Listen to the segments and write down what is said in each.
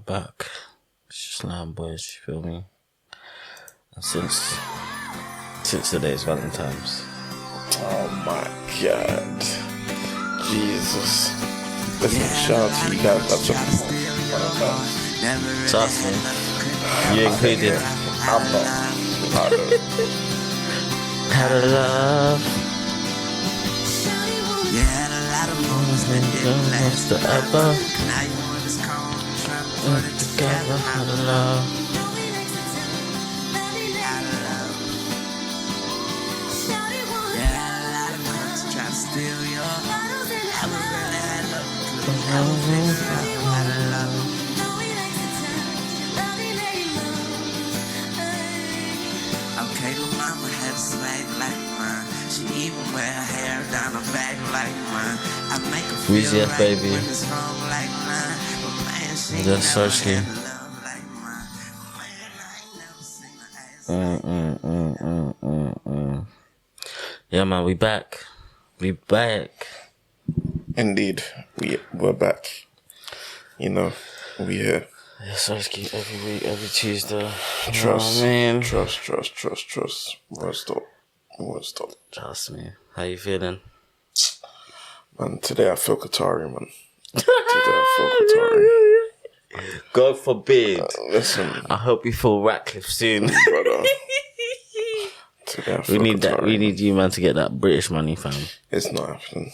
back. It's just Lamb Boys, you feel me? And since today's Valentine's. Oh my God. Jesus. Listen, shout out to you guys. That's Trust me. You included. I'm not. Had a love. You had a lot of moments that didn't last forever. Now you want this calm, trying to put it together. Had a love. Had a love. You had a lot of crooks trying to steal your heart. I was really had love. I was really had a love. Okay, the mama had a swag like mine. She even wear her hair down her back like mine. I make her feel Weezy F, right baby. when it's wrong like mine. But man, she Just never search had him. a love like mine. Man, I ain't never seen her ass. Yeah, man, we back. We back. Indeed. We're back. You know, we here. Yeah, Sersky every week, every Tuesday. Trust. Oh, man. Trust. Won't stop. Trust me. How you feeling? Man, today I feel Qatari, man. God forbid. Listen, I hope you feel Ratcliffe soon. brother. Today I feel We need that. Qatari, We man. need you, man, to get that British money, fam. It's not happening.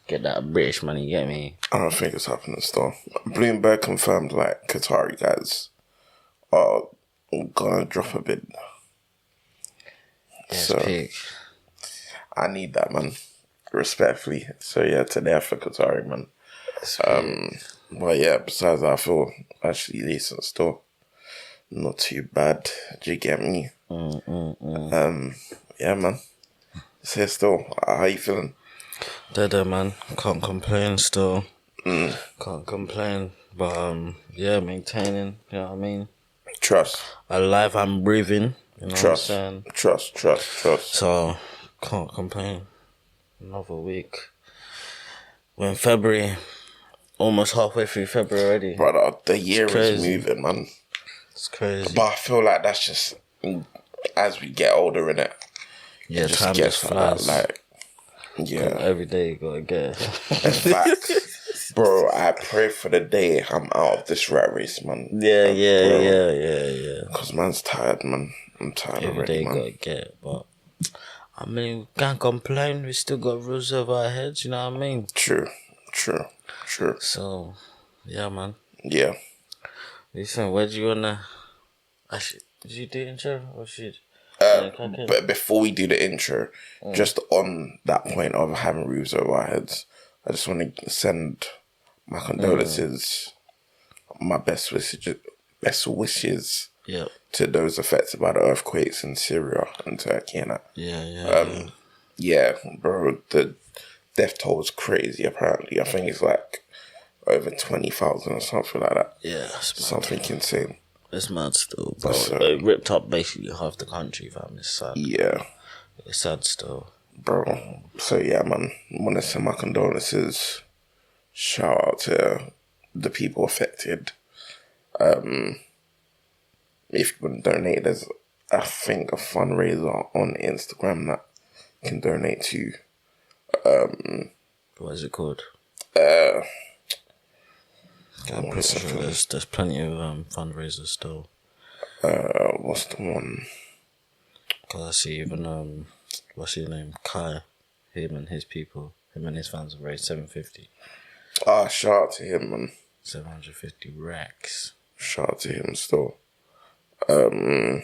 Get that British money. You get me? I don't think it's happening still. Bloomberg confirmed like Qatari guys are gonna drop a bid. Yes, So pig. I need that, man. Respectfully. So yeah, today I feel Qatari, man. But yeah, besides that, I feel actually decent still. Not too bad. Do you get me? Yeah, man. It's here still. How you feeling? Dead, man. Can't complain still. Can't complain. But, yeah, maintaining. You know what I mean? Trust. Alive, I'm breathing. You know Trust. what I'm saying? Trust. So, can't complain. Another week. We're in February. Almost halfway through February already. Brother, the year is crazy. moving, man. It's crazy. But I feel like that's just as we get older, innit? Yeah, It time just flies. Yeah. Every day you gotta get it. In fact, bro, I pray for the day I'm out of this rat race, man. Yeah. Because man's tired, man. I'm tired Every already, day you man. gotta get it. But, I mean, we can't complain. We still got roofs over our heads, you know what I mean? True. So, yeah, man. Yeah. Listen, where do you wanna... Actually, did you do intro? Or should... But before we do the intro, just on that point of having roofs over our heads, I just want to send my condolences, my best wishes Yeah. to those affected by the earthquakes in Syria and Turkey and that. Yeah. Yeah, bro, the death toll is crazy, apparently. I think it's like over 20,000 or something like that. Yeah, it's mad. Something insane. It's mad still, bro. So- It ripped up basically half the country, fam. It's sad. Yeah, It's sad still. bro. So yeah, man, want to send my condolences. Shout out to the people affected. If you want to donate, there's I think a fundraiser on Instagram that can donate to. What is it called? I'm one pretty sure second. there's plenty of fundraisers still. What's the one? Cause I see even what's his name? Kai, him and his people, him and his fans have raised 750. Shout out to him, man. 750 racks. Shout out to him still. And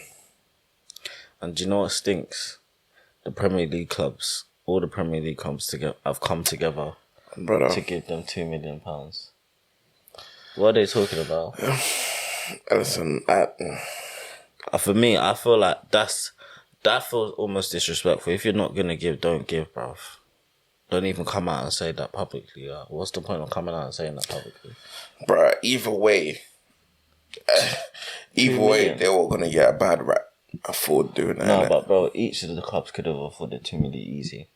do you know what stinks? The Premier League clubs, all the Premier League clubs have come together Brother, to give them £2 million. What are they talking about? listen, For me, I feel like that feels almost disrespectful. If you're not gonna give, don't give, bruv. Don't even come out and say that publicly. What's the point of coming out and saying that publicly? bruh, either way, they're all gonna get a bad rap for doing that. No, innit? but bro, each of the clubs could have afforded 2 million easy.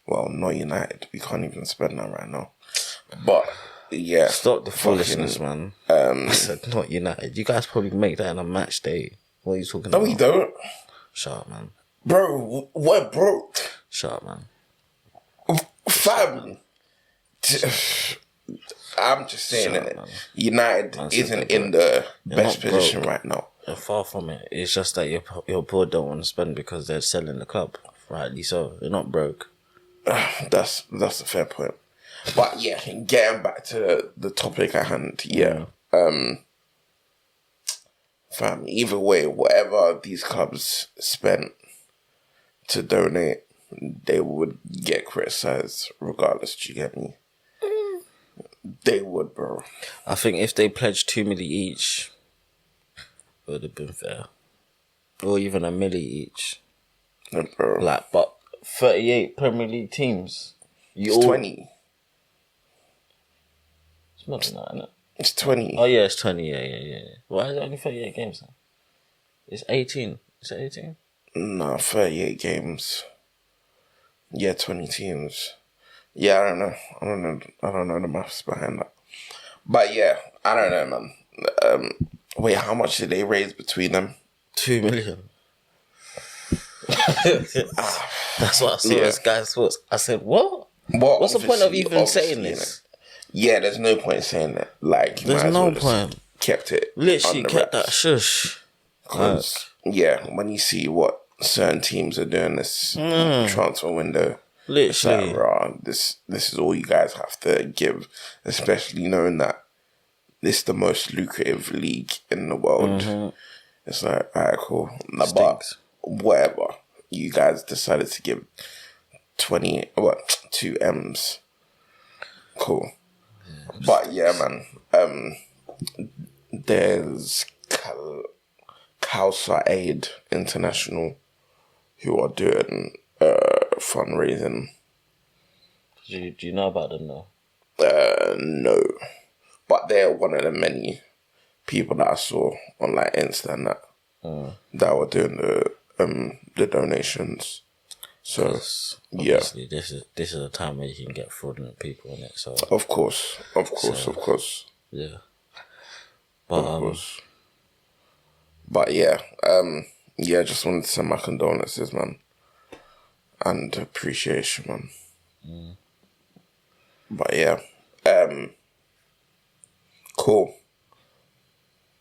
Well, not United. We can't even spend that right now. But Yeah. Stop the foolishness, man. I said not United. You guys probably make that in a match day. What are you talking about? No, we don't. Shut up, man. Bro, we're broke. Shut up, man. Fam. I'm just saying Shut that up, man. United Man, isn't they're in the best not position broke. right now. They're far from it. It's just that your board don't want to spend because they're selling the club. Rightly so. They're not broke. That's a fair point. But yeah, getting back to the topic at hand, yeah. Fam, either way, whatever these clubs spent to donate, they would get criticised regardless, do you get me? They would, bro. I think if they pledged 2 million each, it would have been fair. Or even $1 million each. No, bro. Like, but 38 Premier League teams. It's 20. It's more than that, isn't it? It's 20. Oh, yeah, it's 20. Yeah. Why is it only 38 games then? It's 18. Is it 18? No, 38 games. Yeah, 20 teams. Yeah, I don't know the maths behind that. But yeah, I don't know, man. Wait, how much did they raise between them? 2 million. That's what I saw as Sky Sports. I said, what? Well, what's the point of even saying obviously, this? Yeah, there's no point saying that. Like, There's no point. Kept it. Literally under kept wraps. that shush. Because, yeah, when you see what certain teams are doing this transfer window, it's Literally. like, raw, this is all you guys have to give, especially knowing that this is the most lucrative league in the world. It's like, alright, cool. But Stinks. whatever. You guys decided to give 2 M's. Cool. But yeah, man. There's Khalsa Aid International who are doing fundraising. Do you know about them though? No. But they're one of the many people that I saw on like Insta and that were doing the donations. So Obviously, this is a time where you can get fraudulent people in it. So of course. yeah. Of course. But yeah, just wanted to send my condolences, man. And appreciation, man. But yeah. Cool.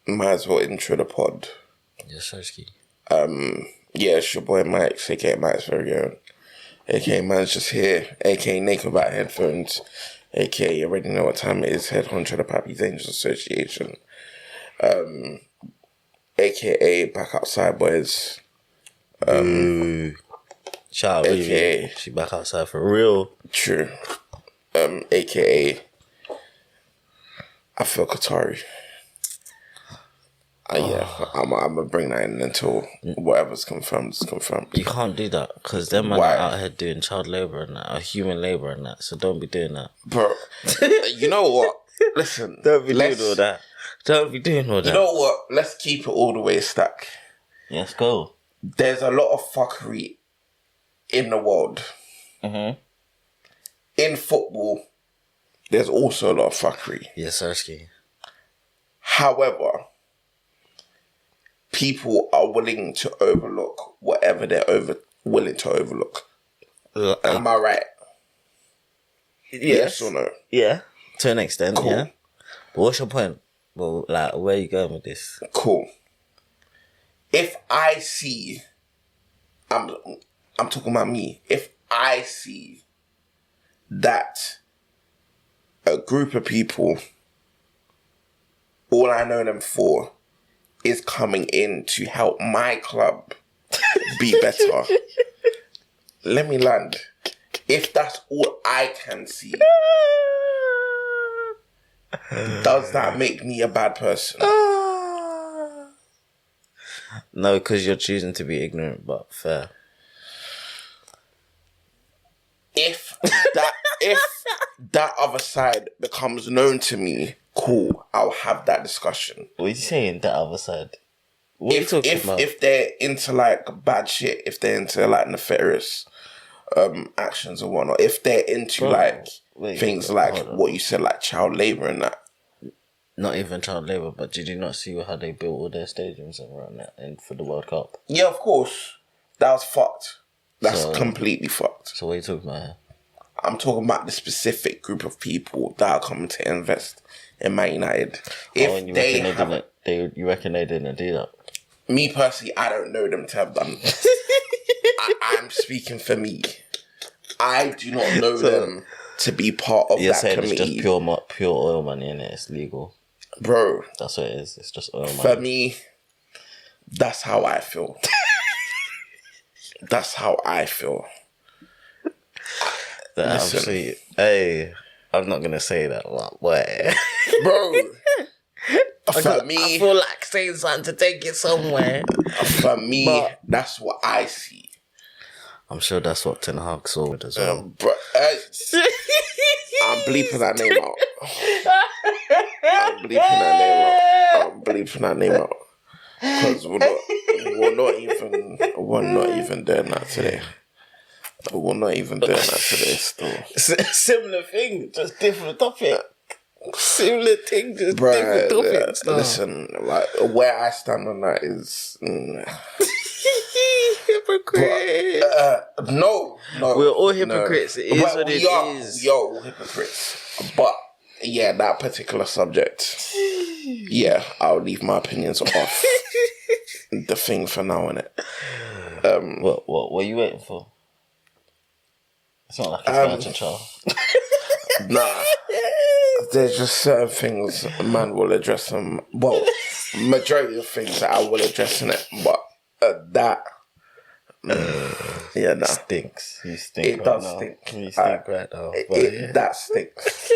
Might as well intro the pod. Yes, Soski. Yeah, it's your boy Mike, aka Mike's very own. aka Man's just here, aka Naked About Headphones, aka you already know what time it is, Head Hunter the Pappy's Angels Association. AKA Back Outside Boys. Shout out, AKA she back outside for real. True. AKA I feel Qatari. Yeah, I'm gonna bring that in until whatever's confirmed is confirmed. You can't do that because them man Why? are out here doing child labour and that, or human labour and that. So don't be doing that. Bro, you know what? Listen, Don't be doing all that. Don't be doing all that. You know what? Let's keep it all the way stack. Let's go. There's a lot of fuckery in the world. In football, there's also a lot of fuckery. Yes, Soski. However, people are willing to overlook whatever they're willing to overlook. Am I right? Yes or no? Yeah, to an extent, Cool. yeah. But what's your point? Well, like, where are you going with this? Cool. If I see, I'm talking about me. If I see that a group of people, all I know them for is coming in to help my club be better, let me land. If that's all I can see, does that make me a bad person? No, because you're choosing to be ignorant, but fair. If that other side becomes known to me, cool, I'll have that discussion. What are you saying, that other side? What are you talking about? If they're into like bad shit, if they're into like nefarious actions and whatnot. If they're into things like what you said, like child labour and that. Not even child labour, but did you not see how they built all their stadiums and around that and for the World Cup? Yeah, of course. That was fucked. That's completely fucked. So what are you talking about here? I'm talking about the specific group of people that are coming to invest in Man United. If you reckon they didn't do that? Me personally, I don't know them to have done. I'm speaking for me. I do not know them to be part of that committee. It's just pure oil money in it. It's legal. Bro. That's what it is. It's just oil money. For me, that's how I feel. That's how I feel. Listen. Hey, I'm not going to say that, but bro. For me, I feel like saying something to take it somewhere. For me, that's what I see. I'm sure that's what Ten Hag saw as well. I'm bleeping that name out. I'm bleeping that name out. Because we're not even doing that today. We're not even doing that today still. Similar thing, just different topic. Similar thing, just different topics. Listen, like where I stand on that is hypocrite. No, we're all hypocrites. No. It is what it is. We are all hypocrites. But yeah, that particular subject, yeah, I'll leave my opinions off the thing for now, innit? What were you waiting for? It's not like it's going to child. Nah. There's just certain things a man will address them. Well, majority of things that I will address in it, but that yeah, nah. Stinks. You stink. It does stink. You stink right now. That stinks.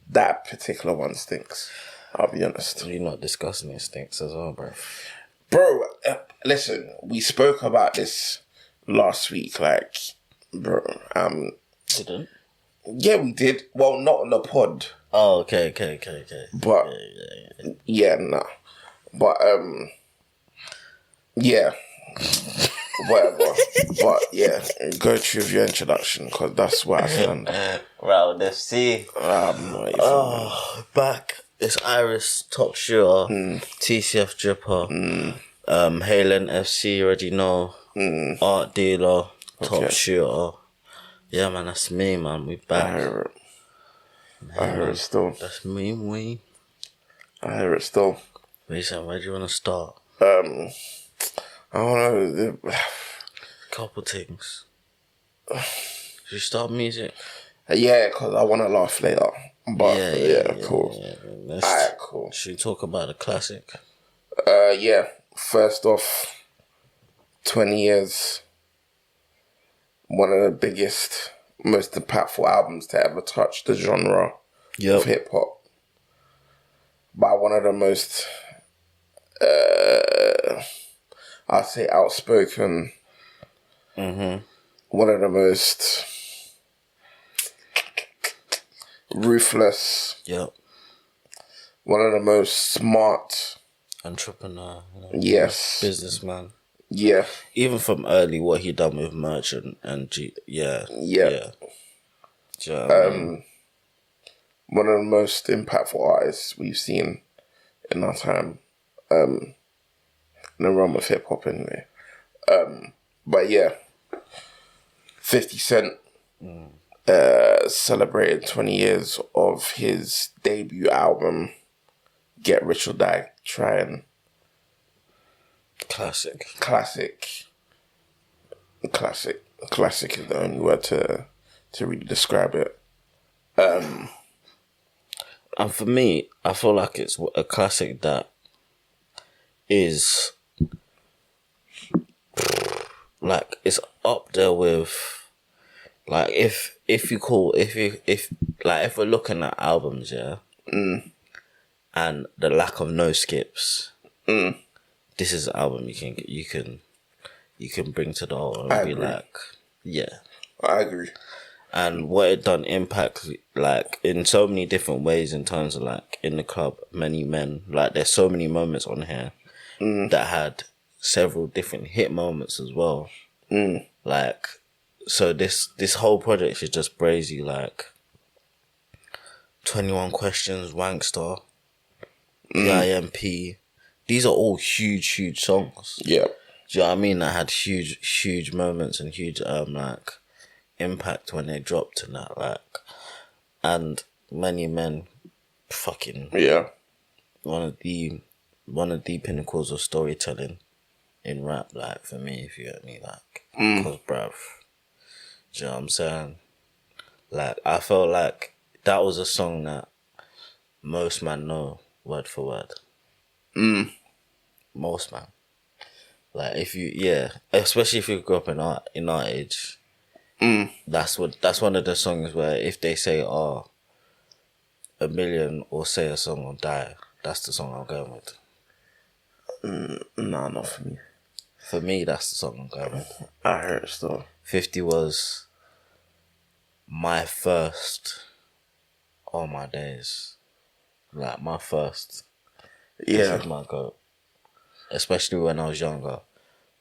That particular one stinks. I'll be honest. You're not discussing it stinks as well, bro. Listen, we spoke about this last week. Like, bro, didn't? Yeah, we did. Well, not on the pod. Oh, okay. But yeah, nah. But yeah, whatever. But yeah, go through your introduction because that's where I stand. Round FC. Back. It's Iris, top shooter, TCF dripper, Halen FC, you already know, art dealer, top shooter. Yeah, man, that's me, man. We back. I hear it still. That's me. I hear it still. Listen, where do you want to start? I don't know. Couple things. Should you start music? Yeah, because I want to laugh later. But yeah, cool. Yeah. Alright, cool. Should we talk about the classic? Yeah. First off, 20 years. One of the biggest, most impactful albums to ever touch the genre of hip hop. By one of the most, I'd say, outspoken. One of the most ruthless. Yep. One of the most smart. Entrepreneur. Yes. Businessman. Yeah. Even from early, what he done with merch and yeah. One of the most impactful artists we've seen in our time. In the realm of hip hop anyway. But yeah. 50 Cent celebrated 20 years of his debut album, Get Rich or Die Tryin. Classic. Classic is the only word to really describe it. And for me, I feel like it's a classic that is like it's up there with like if we're looking at albums, yeah, and the lack of no skips. This is an album you can bring to the whole and be like, yeah. I agree. And what it done impact like in so many different ways in terms of like in the club, many men. Like there's so many moments on here that had several different hit moments as well. Like So this whole project should just braze you like 21 Questions, Wankster, PIMP. These are all huge songs. Yeah. Do you know what I mean? That had huge moments and huge like impact when they dropped and that like, and Many Men, fucking one of the pinnacles of storytelling in rap. Like for me, if you get me, like, cause bruv, do you know what I'm saying? Like I felt like that was a song that most man know word for word. Most man. Like if you, especially if you grew up in our age, that's one of the songs where if they say, "Oh, a million," or say a song or die, that's the song I'm going with. Nah, not for me. For me, that's the song I'm going with. I heard it still. 50 was my first all my days. Like my first. Yeah. This is my goat. Especially when I was younger,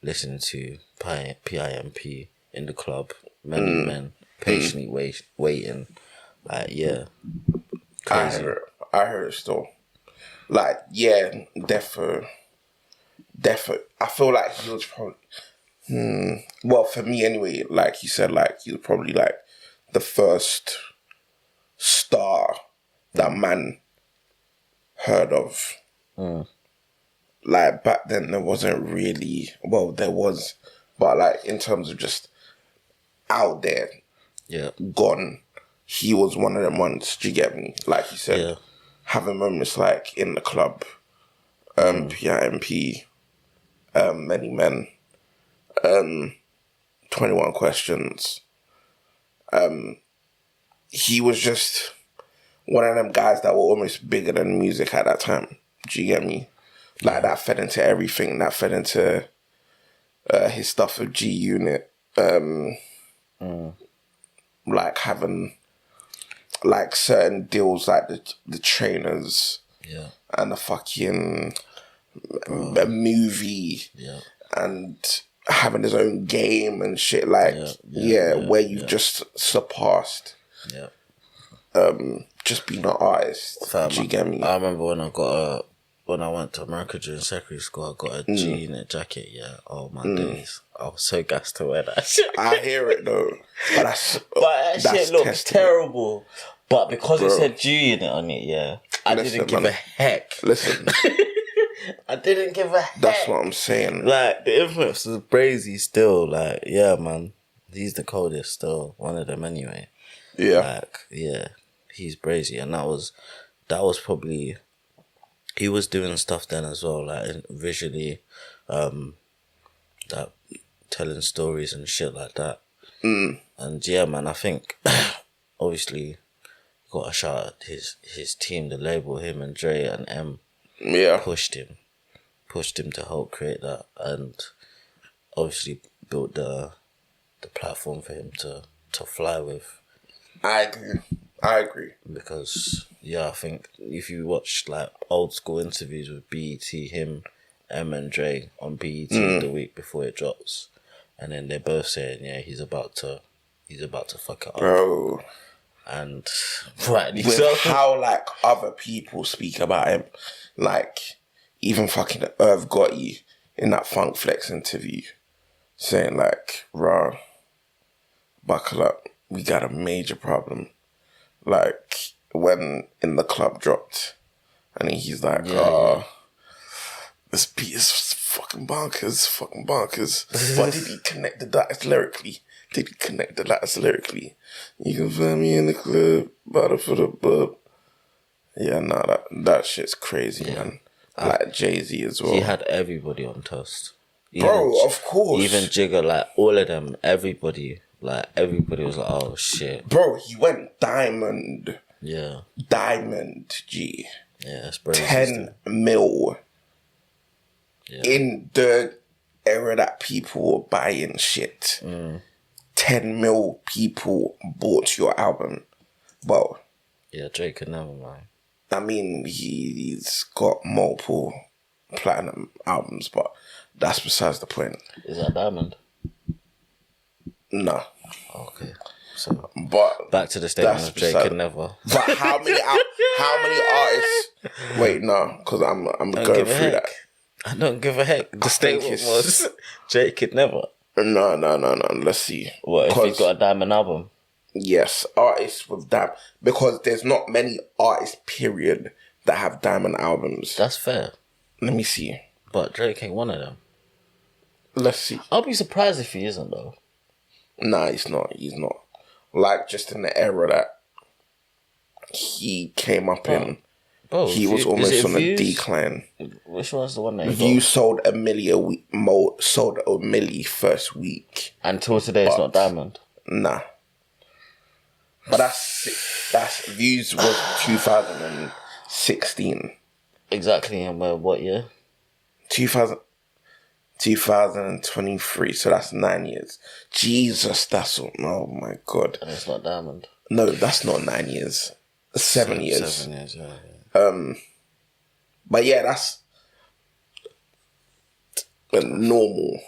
listening to PIMP in the club, Many Men, patiently waiting. Like, yeah. Crazy. I heard it still. Like, yeah, defo. I feel like he was probably, well, for me anyway, like you said, like he was probably like the first star that man heard of. Like back then there wasn't really, well, there was, but like in terms of just out there, gone, he was one of them ones. Do you get me? Like you said, having moments like in the club, PIMP, Many Men, 21 Questions. He was just one of them guys that were almost bigger than music at that time. Do you get me? Like that fed into everything. That fed into his stuff with G Unit. Like having like certain deals like the trainers. Yeah. And the fucking movie. Yeah. And having his own game and shit. Like, where you've just surpassed. Yeah. Just being an artist. Do you get me? I remember when I went to America during secondary school, I got a G Unit jacket, Oh my days. I was so gassed to wear that shit. I hear it though. But that shit looked terrible. But because it said G Unit on it, I didn't give a heck. Listen. I didn't give a heck. That's what I'm saying. Like, the influence was brazy still. Like, yeah, man. He's the coldest still. One of them anyway. Yeah. Like, he's brazy. And that was probably... He was doing stuff then as well, like visually, that telling stories and shit like that. And yeah, man, I think obviously got to shout out his team, the label, him and Dre and M. Yeah, pushed him to help create that, and obviously built the platform for him to fly with. I agree. Because, I think if you watch like old school interviews with BET, him, M and Dre on BET the week before it drops, and then they're both saying, he's about to fuck it up. Bro. And rightly with so. How like other people speak about him, like even fucking Irv Gotti in that Funk Flex interview, saying like, "Raw, buckle up, we got a major problem." Like when In the Club dropped, and he's like, this beat is fucking bonkers. But did he connect the dots lyrically? You can find me in the club, bottle for the bub. Yeah, nah, that shit's crazy, man. Like Jay-Z as well. He had everybody on toast. Bro, of course. Even Jigga, like all of them, everybody was like, oh shit. Bro, he went diamond. Yeah. Diamond, G. Yeah, that's crazy. 10 mil. Yeah. In the era that people were buying shit. 10 mil people bought your album. Well. Yeah, Drake could never, man. I mean, he's got multiple platinum albums, but that's besides the point. Is that Diamond? No. Okay. So But back to the statement that's of Jake beside- and Never. But how many artists? Wait, no, because I'm Don't going give a through heck. that. I don't give a heck. The think statement it's- was Jake could never. No. Let's see. What if he's 'Cause- got a diamond album? Yes, artists with that, because there's not many artists, period, that have diamond albums. That's fair. Let me see. But Drake ain't one of them. Let's see. I'll be surprised if he isn't though. Nah, he's not. He's not. Like, just in the era that he came up in, Bro, he was almost on a decline. Which one's the one that he Views got? sold a million a week. Sold a milli first week. Until today, it's not diamond. Nah. But that's views was 2016. Exactly, and what year? 2023, so that's 9 years. Jesus, oh my God. And it's not diamond. No, that's not 9 years. 7 years. 7 years, yeah. But yeah, that's normal.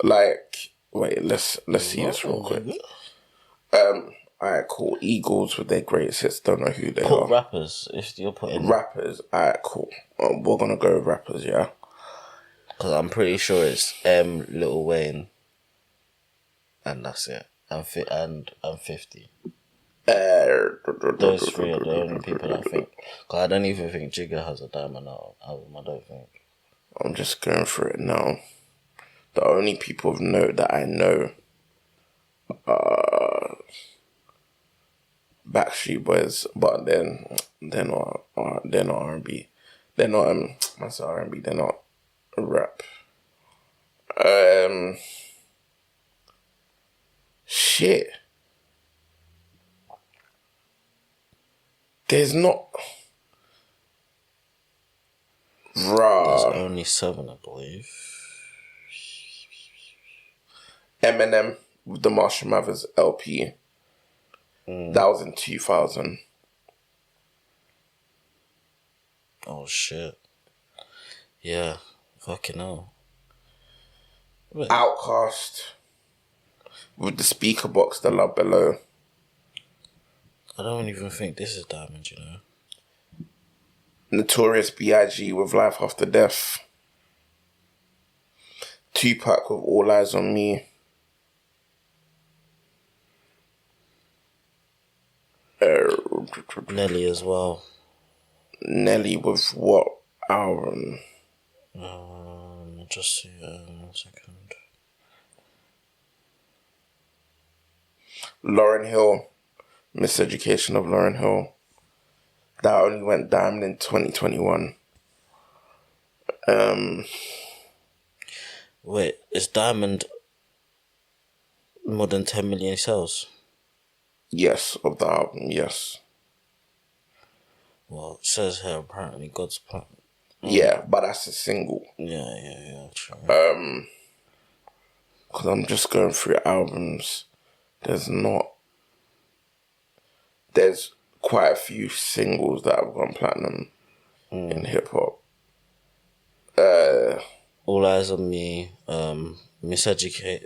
Like, wait, let's see this real quick. Alright, cool. Eagles with their greatest hits. Don't know who they Put are. rappers, if you're putting... Rappers. Alright, cool. We're gonna go with rappers, yeah? Because I'm pretty sure it's Lil Wayne. And that's it. And 50. Those three are the only people I think. Because I don't even think Jigga has a diamond album. I don't think. I'm just going through it now. The only people of note that I know are Backstreet Boys, but then they're not R&B. They're not I said R&B. They're not rap. Shit. There's not. There's Raw. only 7, I believe. Eminem with the Marshall Mathers LP. That was in 2000. Oh, shit. Yeah. Fucking hell. Outkast with the speaker box, The Love Below. I don't even think this is diamond, you know. Notorious B.I.G. with Life After Death. Tupac with All Eyes on Me. Nelly as well. Nelly with what album? Just see, 1 second. Lauryn Hill. Miseducation of Lauryn Hill. That only went diamond in 2021. Wait, is diamond more than 10 million sales? Yes, of the album, yes. Well, it says here apparently God's plan. Yeah, but that's a single. Yeah, true. Because I'm just going through albums. There's quite a few singles that have gone platinum in hip hop. All Eyes on Me, the Miseducation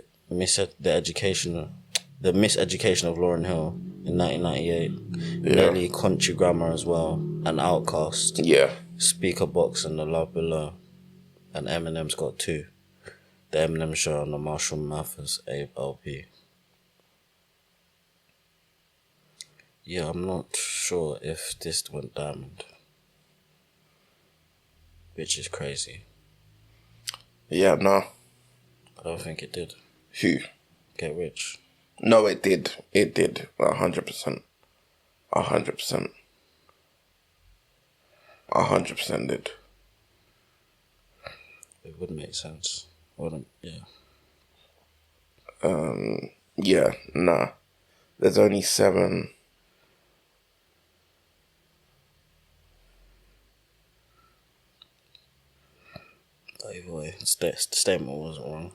of Lauryn Hill in 1998. Yeah. Nelly, Country Grammar as well, and Outkast. Yeah. Speaker Box and The Love Below. And Eminem's got 2. The Eminem Show on the Marshall Mathers LP. Yeah, I'm not sure if this went diamond. Which is crazy. Yeah, no. I don't think it did. Who? Get Rich. No, it did. It did. 100%. 100%. 100% did. It would make sense. Wouldn't, yeah. Yeah, nah. There's only 7. Either way, the statement wasn't wrong.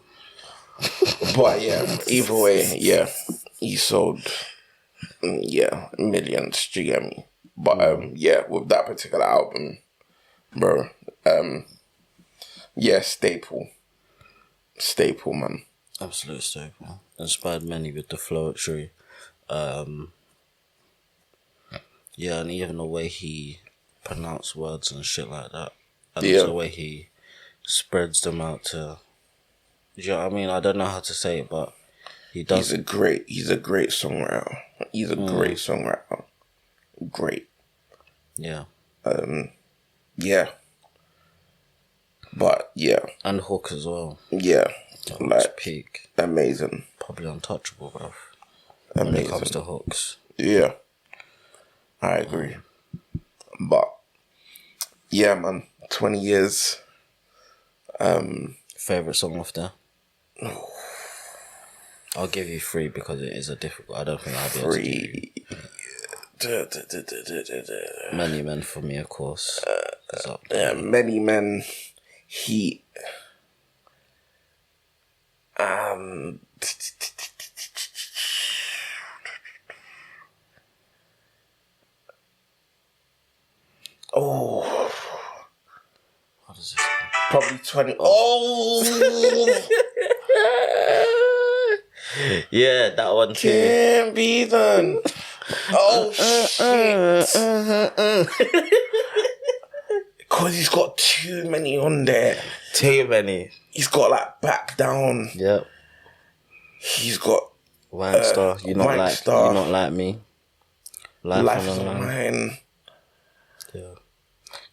But yeah, either way, yeah. He sold, millions, do you get me? But yeah, with that particular album, bro, yeah, staple, man. Absolute staple. Inspired many with the poetry. Yeah, and even the way he pronounced words and shit like that. And Yeah. the way he spreads them out to... Do you know what I mean? I don't know how to say it, but he does... He's a great songwriter. He's a great songwriter. Great. Yeah. Yeah. But, yeah. And hook as well. Yeah. That Like, was peak. amazing. Probably untouchable, bruv. When it comes to hooks. Yeah. I agree. But, yeah, man. 20 years. Favourite song off there? I'll give you 3 because it is a difficult... I don't think I'll be able to give you. Many Men for me, of course. Is up there. Many Men, Heat. Oh, What is this? probably 20. Oh, Yeah, that one too. can't be done. Oh, shit. Because he's got too many on there. Too many. He's got like Back Down. Yep. He's got Wine Star. You're not like Star. You're not like me. Life on the Line. Yeah.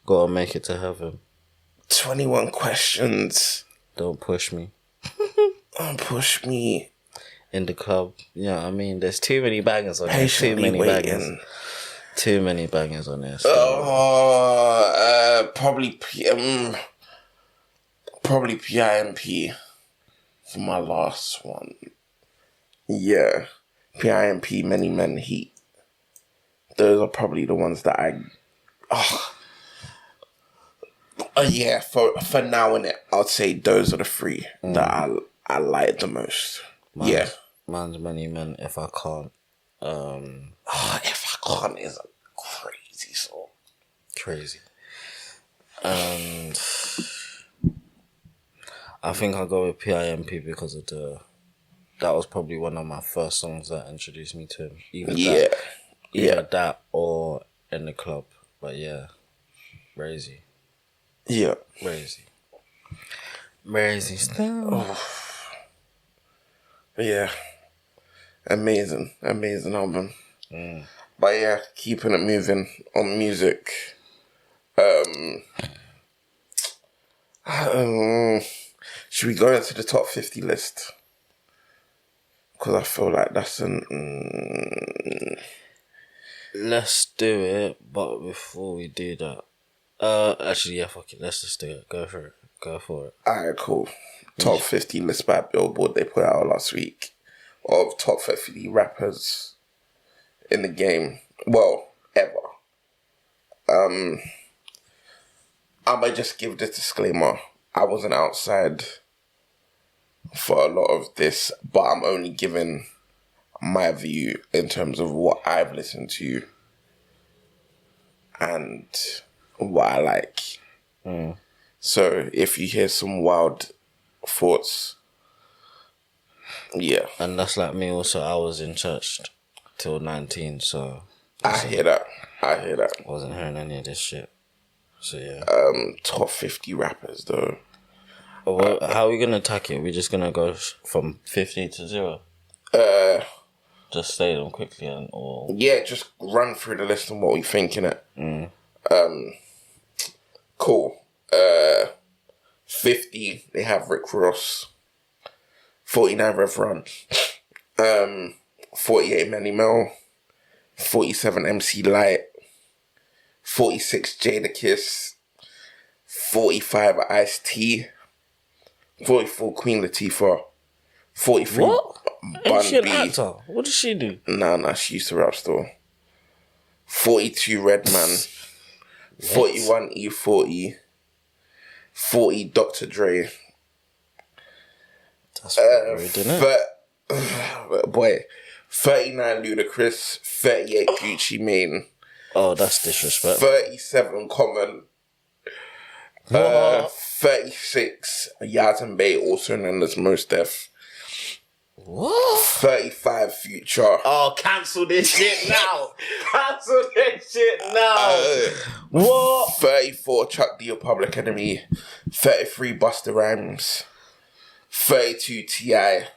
Gotta make it to heaven. 21 Questions. Don't push me. Don't push me. In the club. Yeah, I mean, there's too many bangers on there. Too Patiently many waiting. bangers. Too many bangers on there. Probably PIMP for my last one. Yeah, PIMP, Many Men, Heat. Those are probably the ones that yeah, for now in it, I'd say those are the 3 that I like the most. Mine's Many Men, If I Can't. If I Can't is a crazy song. Crazy. And I think I'll go with PIMP because of that was probably one of my first songs that introduced me to him. Either that or In the Club. But yeah, Brazy. Yeah. Brazy still. Yeah. Amazing album. But yeah, keeping it moving on music. Should we go into the top 50 list? Because I feel like that's Let's do it, but before we do that, actually, yeah, fuck it, let's just do it. Go for it. Alright, cool. Top 50 list by Billboard they put out last week of top 50 rappers in the game. Well, ever. I might just give the disclaimer. I wasn't outside for a lot of this, but I'm only giving my view in terms of what I've listened to and what I like. So if you hear some wild thoughts, yeah. And that's like me also, I was in church till 19, so... I hear that. Wasn't hearing any of this shit. So yeah. Top 50 rappers though. Well, how are we gonna attack it? We're just gonna go from 50 to 0? Just say them quickly and all. Yeah, just run through the list and what we think in it. Cool. 50, they have Rick Ross. 49, Rev Run. 48, Manny Mel. 47, MC Light. 46, Jadakiss. 45, Ice-T. 44, Queen Latifah. 43, What? Ain't Bun she an B. actor? What does she do? Nah, she used to rap still. 42, Redman. 41, E40. 40, Dr. Dre. That's rude, isn't it? Boy, 39, Ludacris. 38, Gucci Mane. Oh, that's disrespectful. 37, Common. 36, Yazan Bey, also known as Mos Def. What? 35 Future. Oh, cancel this shit now. Cancel this shit now. What? 34 Chuck D, Public Enemy. 33 Busta Rhymes. 32 T.I.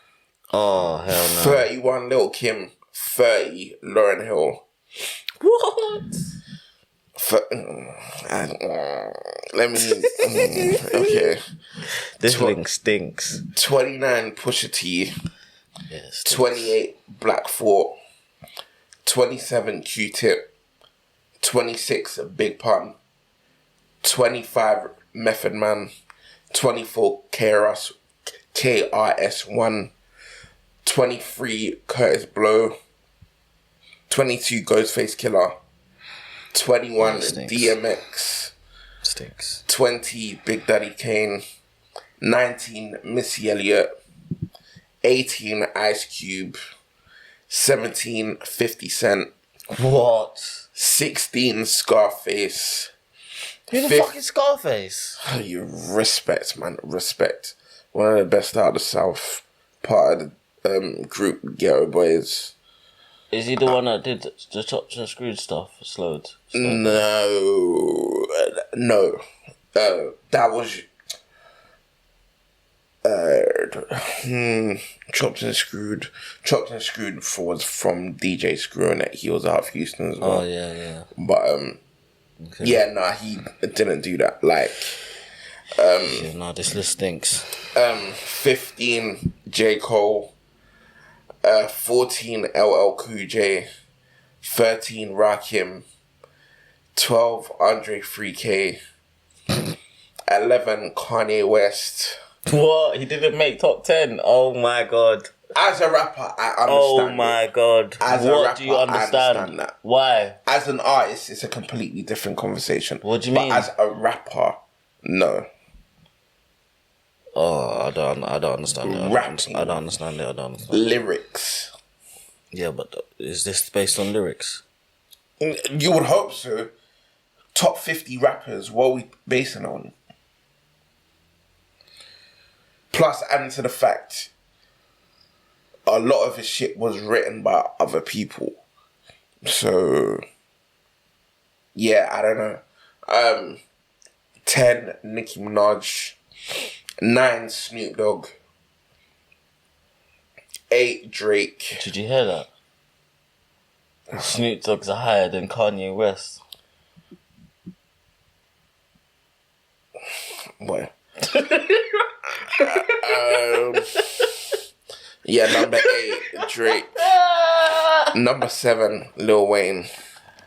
Oh, hell no. 31 Lil Kim. 30 Lauryn Hill. What? Let me. Okay. This link stinks. 29 Pusha T. Yes. 28 Black Thought. 27 Q-Tip. 26 Big Pun. 25 Method Man. 24 KRS-One. 23 Curtis Blow. 22 Ghostface Killer. 21 DMX. Stinks. 20 Big Daddy Kane. 19 Missy Elliott. 18 Ice Cube. 17 50 Cent. What? 16 Scarface. Who the fuck is Scarface? You respect, man. Respect. One of the best out of the South. Part of the group Ghetto Boys. Is he the one that did the Chopped and Screwed stuff? Slowed? No. That was... Chopped and Screwed. Chopped and Screwed was from DJ Screw, and he was out of Houston as well. Oh, yeah. But, Okay. yeah, nah, he didn't do that. Like, Yeah, no, this list stinks. 15 J. Cole. 14 LL Cool J. 13 Rakim. 12 Andre 3K. 11 Kanye West. What? He didn't make top 10? Oh my god. As a rapper, I understand. Oh my god. As a what rapper, do you understand? I understand that. Why? As an artist, it's a completely different conversation. What do you but mean? As a rapper, no. Oh, I don't understand it. Rapping. I don't understand it. Lyrics. Yeah, but is this based on lyrics? You would hope so. Top 50 rappers, what are we basing on? Plus, adding to the fact, a lot of his shit was written by other people. So, yeah, I don't know. 10, Nicki Minaj. 9, Snoop Dogg. 8, Drake. Did you hear that? Snoop Dogg's higher than Kanye West. What? Yeah, number 8, Drake. Number 7, Lil Wayne.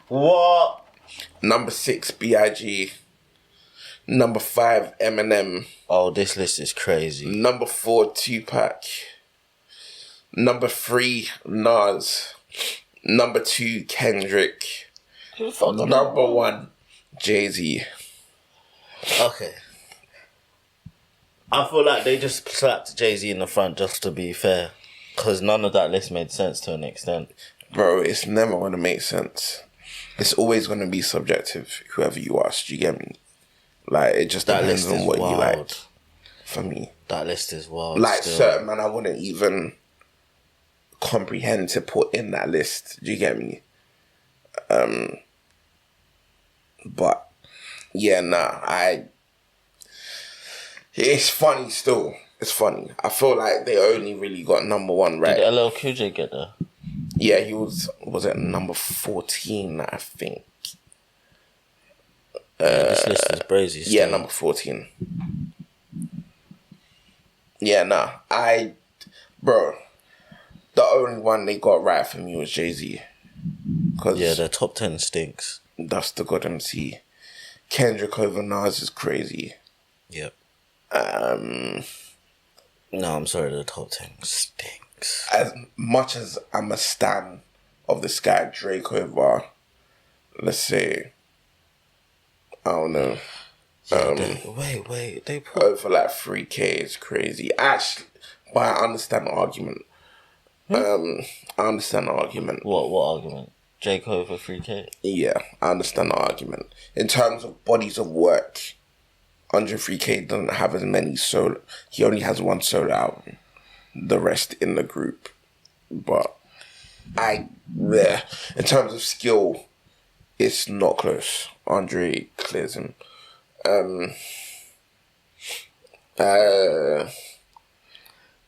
What? Number 6, B.I.G. Number 5, Eminem. Oh, this list is crazy. Number 4, Tupac. Number 3, Nas. Number 2, Kendrick. Who the fuck? Number 1, Jay-Z. Okay. I feel like they just slapped Jay-Z in the front just to be fair. Because none of that list made sense to an extent. Bro, it's never going to make sense. It's always going to be subjective, whoever you ask, do you get me? Like, it just That depends list on is what wild. you like. For me. That list is wild. Like, still. certain man I wouldn't even comprehend to put in that list. Do you get me? But, yeah, nah, it's funny still. It's funny. I feel like they only really got number 1 right. Did LL Cool J get there? Yeah, he was at number 14, I think. This list is brazy. Yeah, still. number 14. Yeah, nah. Bro, the only one they got right for me was Jay-Z. Yeah, their top 10 stinks. That's the good MC. Kendrick over Nas is crazy. Yep. No, I'm sorry, the top 10 stinks. As much as I'm a stan of this guy, Drake over, let's say, I don't know. Wait, they put... Over like 3K is crazy. Actually, but I understand the argument. I understand the argument. What argument? Jake over 3K? Yeah, I understand the argument. In terms of bodies of work, 103K doesn't have as many solo. He only has 1 solo album. the rest in the group. But in terms of skill, it's not close. Andre clears him.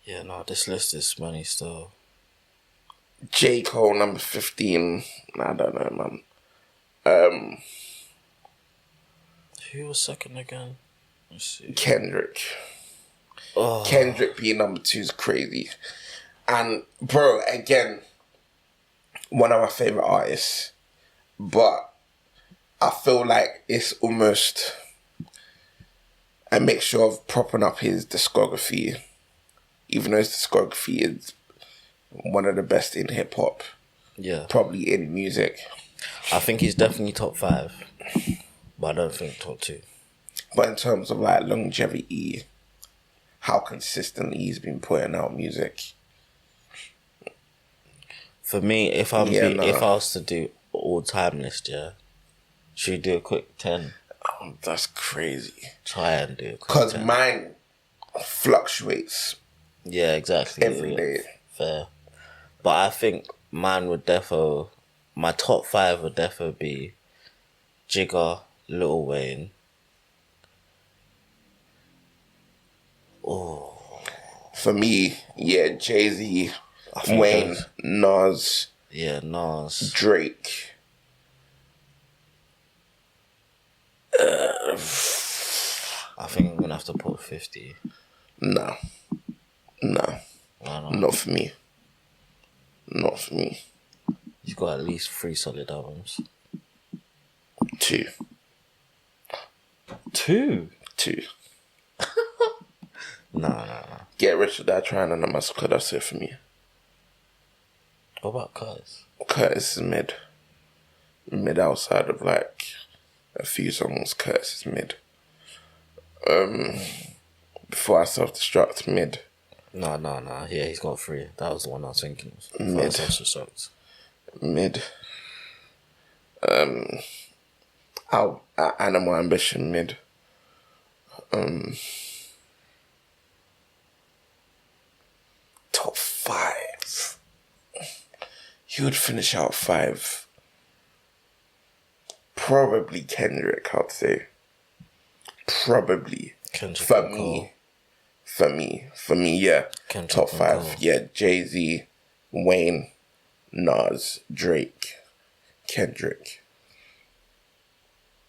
Yeah, no, this list is money still. J. Cole, number 15. I don't know, man. Who was second again? Let's see. Kendrick. Oh. Kendrick being number 2 is crazy. And, bro, again, one of my favourite artists. But I feel like it's almost a mixture of propping up his discography. Even though his discography is one of the best in hip-hop. Yeah. Probably in music. I think he's definitely top 5. But I don't think top 2. But in terms of like longevity, how consistently he's been putting out music. For me, if I was to do all-time list, should we do a quick 10? Oh, that's crazy. Try and do a quick 10. Because mine fluctuates. Yeah, exactly. Every day. Fair. But I think mine would my top 5 would definitely be Jigga, Lil Wayne. Oh. For me, Jay-Z, Wayne, Nas. Yeah, Nas. Drake. I think I'm gonna have to put 50. No. Why not? Not for me. Not for me. He's got at least 3 solid albums. 2. 2? 2. No. Get Rich or Die Tryin and a Massacre, that's it for me. What about Curtis? Curtis is mid. Mid outside of like a few songs, Curtis is mid. Before I Self-Destruct, mid. No. Yeah, he's got 3. That was the one I was thinking of. Mid. Mid. Animal Ambition, mid. Top 5. He would finish out 5. Probably Kendrick, I'd say. Probably. Kendrick For and Cole. me, yeah. Kendrick Top and 5, Cole. yeah. Jay-Z, Wayne, Nas, Drake, Kendrick.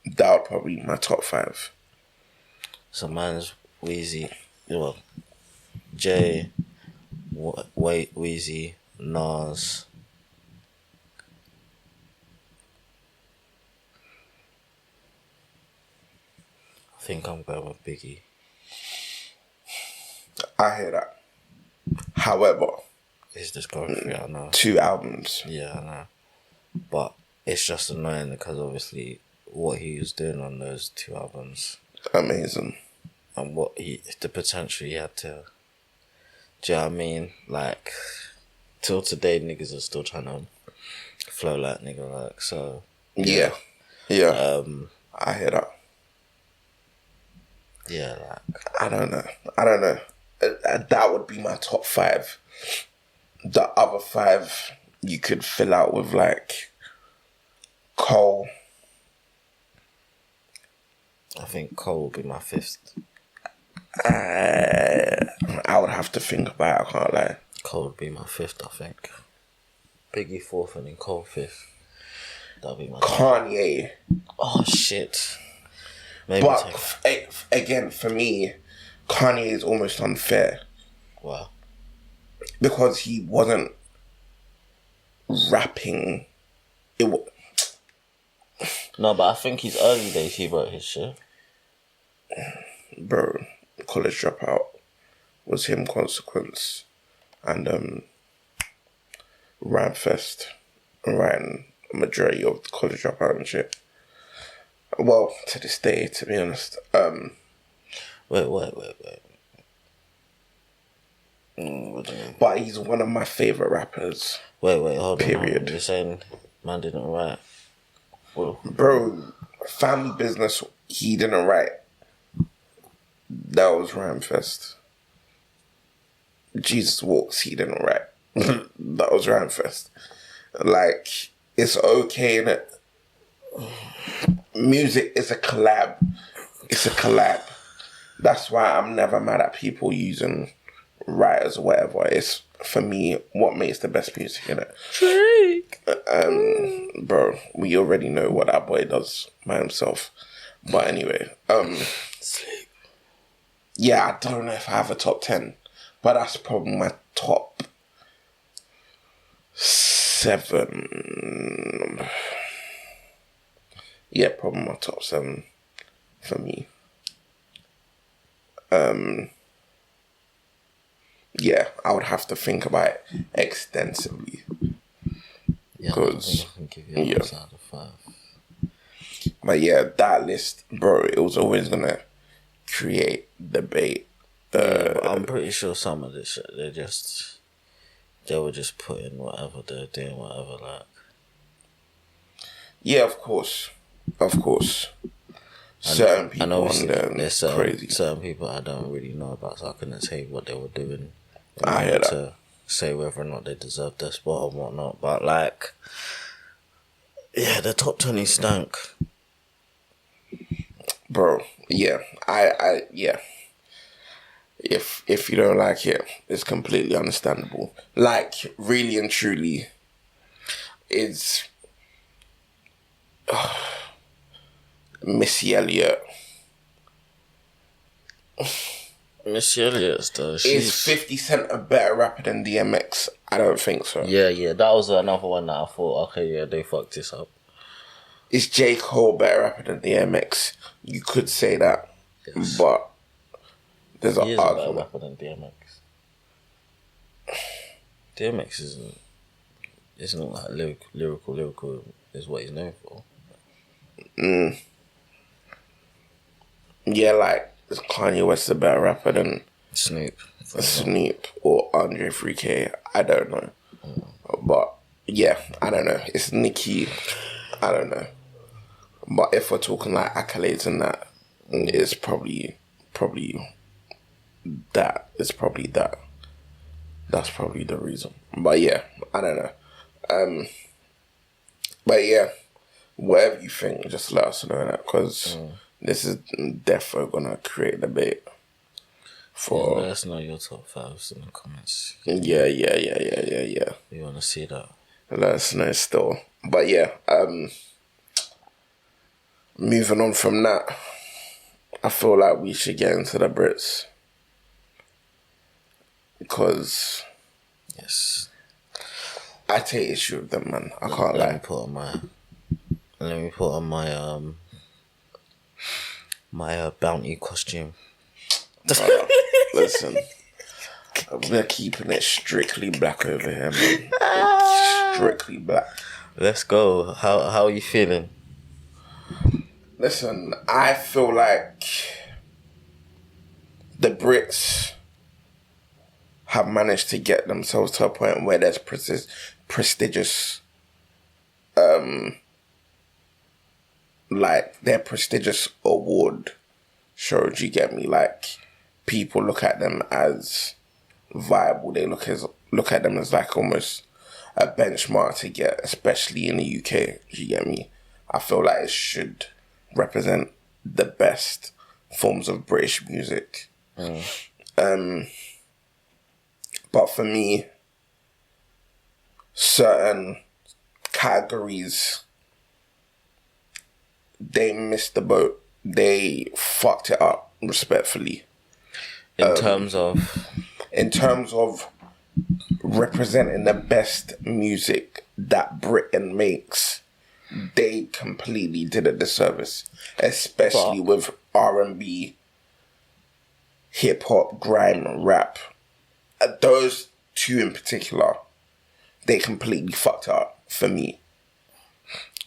That would probably be my top 5. So mine's Weezy. Well, Jay, Weezy, Nas. I think I'm going with Biggie. I hear that. However, His discography, I know. 2 albums. Yeah, I know. But it's just annoying because obviously what he was doing on those 2 albums Amazing. and the potential he had to. Do you know what I mean? Like, till today, niggas are still trying to flow like nigga, like, so. Yeah. I hear that. Yeah, like. I don't know. That would be my top 5. The other 5 you could fill out with like Cole. I think Cole would be my 5th. I would have to think about it, I can't lie. Cole would be my 5th, I think. Biggie 4th and then Cole 5th. That'll be my Kanye. Oh, shit. Maybe But again, for me, Kanye is almost unfair. Wow. Because he wasn't rapping. No, but I think his early days he wrote his shit. Bro, College Dropout was him, Consequence, and Rhyme Fest, writing a majority of the College Dropout and shit. Well, to this day, to be honest. Wait. What do you mean? But he's one of my favourite rappers. Wait, hold on. Period. You're saying man didn't write? Well, Bro, Family Business, he didn't write. That was Rhyme Fest. Jesus Walks, he didn't write. That was Rhymefest. Like, it's okay, innit? Music is a collab. It's a collab. That's why I'm never mad at people using writers or whatever. It's, for me, what makes the best music, innit? Bro, we already know what that boy does by himself. But anyway, Sleep. yeah, I don't know if I have a top 10, but that's probably my top 7. Yeah, probably my top 7 for me. Yeah, I would have to think about it extensively. Yeah, I don't think I can give you a Yeah. out of 5. But yeah, that list, bro, it was always gonna create debate. But I'm pretty sure some of this shit, they were just putting whatever they're doing, whatever, like. Yeah, of course. Certain people And on obviously, there there's crazy. certain people I don't really know about, so I couldn't say what they were doing. I hear that. To say whether or not they deserve their spot or whatnot. But, like, yeah, the top 20 stank. Bro, yeah. I yeah. If you don't like it, it's completely understandable. Like, really and truly, it's Missy Missy Elliott's though. Is 50 Cent a better rapper than DMX? I don't think so. Yeah, that was another one that I thought, okay, yeah, they fucked this up. Is J. Cole better rapper than DMX? You could say that. Yes. But there's He an is a better argument. rapper than DMX. DMX isn't like lyrical is what he's known for. Yeah, like, is Kanye West a better rapper than Snoop. Snoop or Andre 3K? I don't know. But yeah, I don't know. It's Nicki. I don't know. But if we're talking like accolades and that, it's probably that. It's probably that. That's probably the reason. But yeah, I don't know. But yeah, whatever you think, just let us know that, because this is definitely gonna create debate. For Let us know your top 5s in the comments. yeah. We want to see that. Let us know still. But yeah, moving on from that, I feel like we should get into the Brits, because Yes. I take issue with them, man. I can't Let lie. me put on my bounty costume. Listen, we're keeping it strictly black over here, man. Strictly black. Let's go. How are you feeling? Listen, I feel like the Brits have managed to get themselves to a point where there's prestigious, like, their prestigious award shows, you get me? Like, people look at them as viable. They look at them as like almost a benchmark to get, especially in the UK, you get me? I feel like it should represent the best forms of British music. But for me, certain categories, they missed the boat. They fucked it up, respectfully. In terms of representing the best music that Britain makes, they completely did a disservice, especially with R&B, hip hop, grime, rap. Those two in particular, they completely fucked up for me.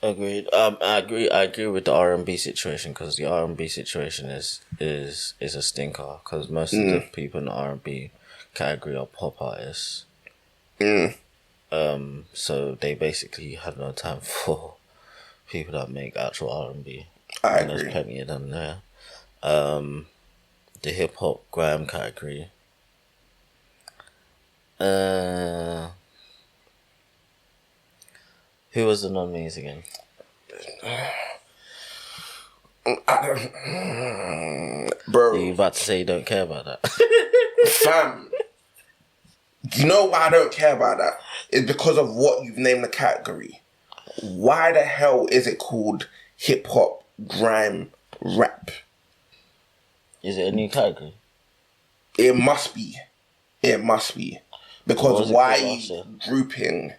Agreed. I agree with the R&B situation, because the R&B situation is a stinker, because most of the people in the R&B category are pop artists. So they basically had no time for people that make actual R&B. I And agree. there's plenty of them there. The hip hop grime category, Who was the nominees again? Bro. Are you about to say you don't care about that? Fam. You know why I don't care about that? It's because of what you've named the category. Why the hell is it called hip hop, grime, rap? Is it a new category? It must be. It must be. Because why are you grouping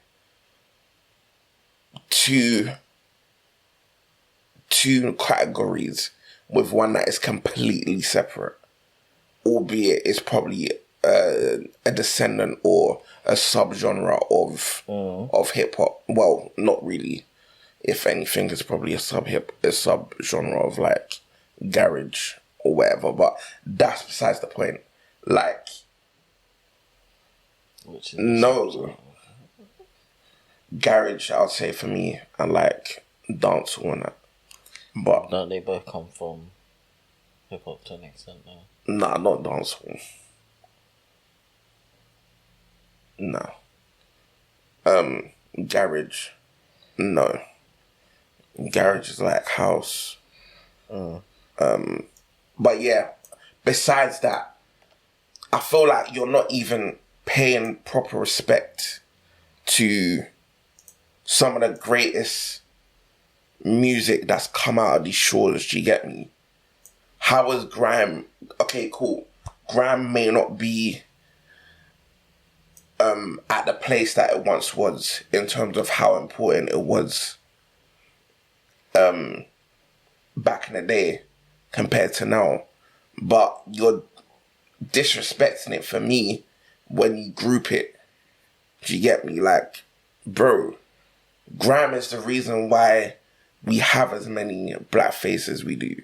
two categories with one that is completely separate? Albeit it's probably a descendant or a subgenre of hip hop. Well, not really. If anything, it's probably a subgenre of like garage or whatever. But that's besides the point. Like, no, garage, I would say for me, and like dancehall and that. But don't they both come from hip hop to an extent now? Nah, not dancehall. No. Garage. No. Garage is like house. But yeah, besides that, I feel like you're not even paying proper respect to some of the greatest music that's come out of these shores. Do you get me? How is grime? Okay, cool. Grime may not be at the place that it once was in terms of how important it was back in the day compared to now. But you're disrespecting it for me when you group it. Do you get me? Like, bro, grime is the reason why we have as many black faces we do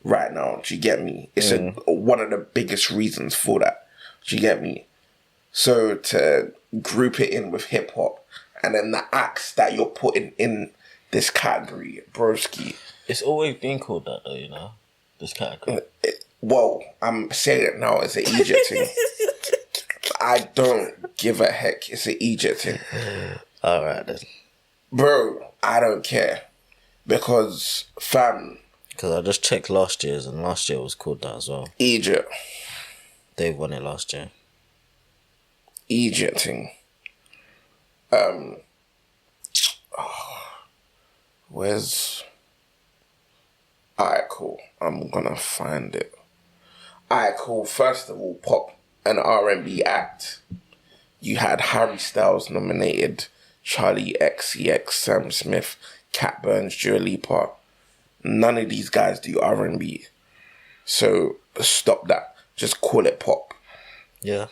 right now. Do you get me? It's one of the biggest reasons for that. Do you get me? So to group it in with hip hop and then the acts that you're putting in this category, broski. It's always been called that though, you know? This category. Well, I'm saying it now, it's an Egypt thing. I don't give a heck. It's an Egypt thing. Alright then. Bro, I don't care. Because, fam... Because I just checked last year's and last year was called that as well. Egypt. They won it last year. Egypt thing. Where's... Alright, cool. I'm gonna find it. Alright, cool. First of all, pop an R&B act. You had Harry Styles nominated, Charlie XCX, Sam Smith, Cat Burns, Dua Lipa. None of these guys do R&B. So, stop that. Just call it pop. Yeah.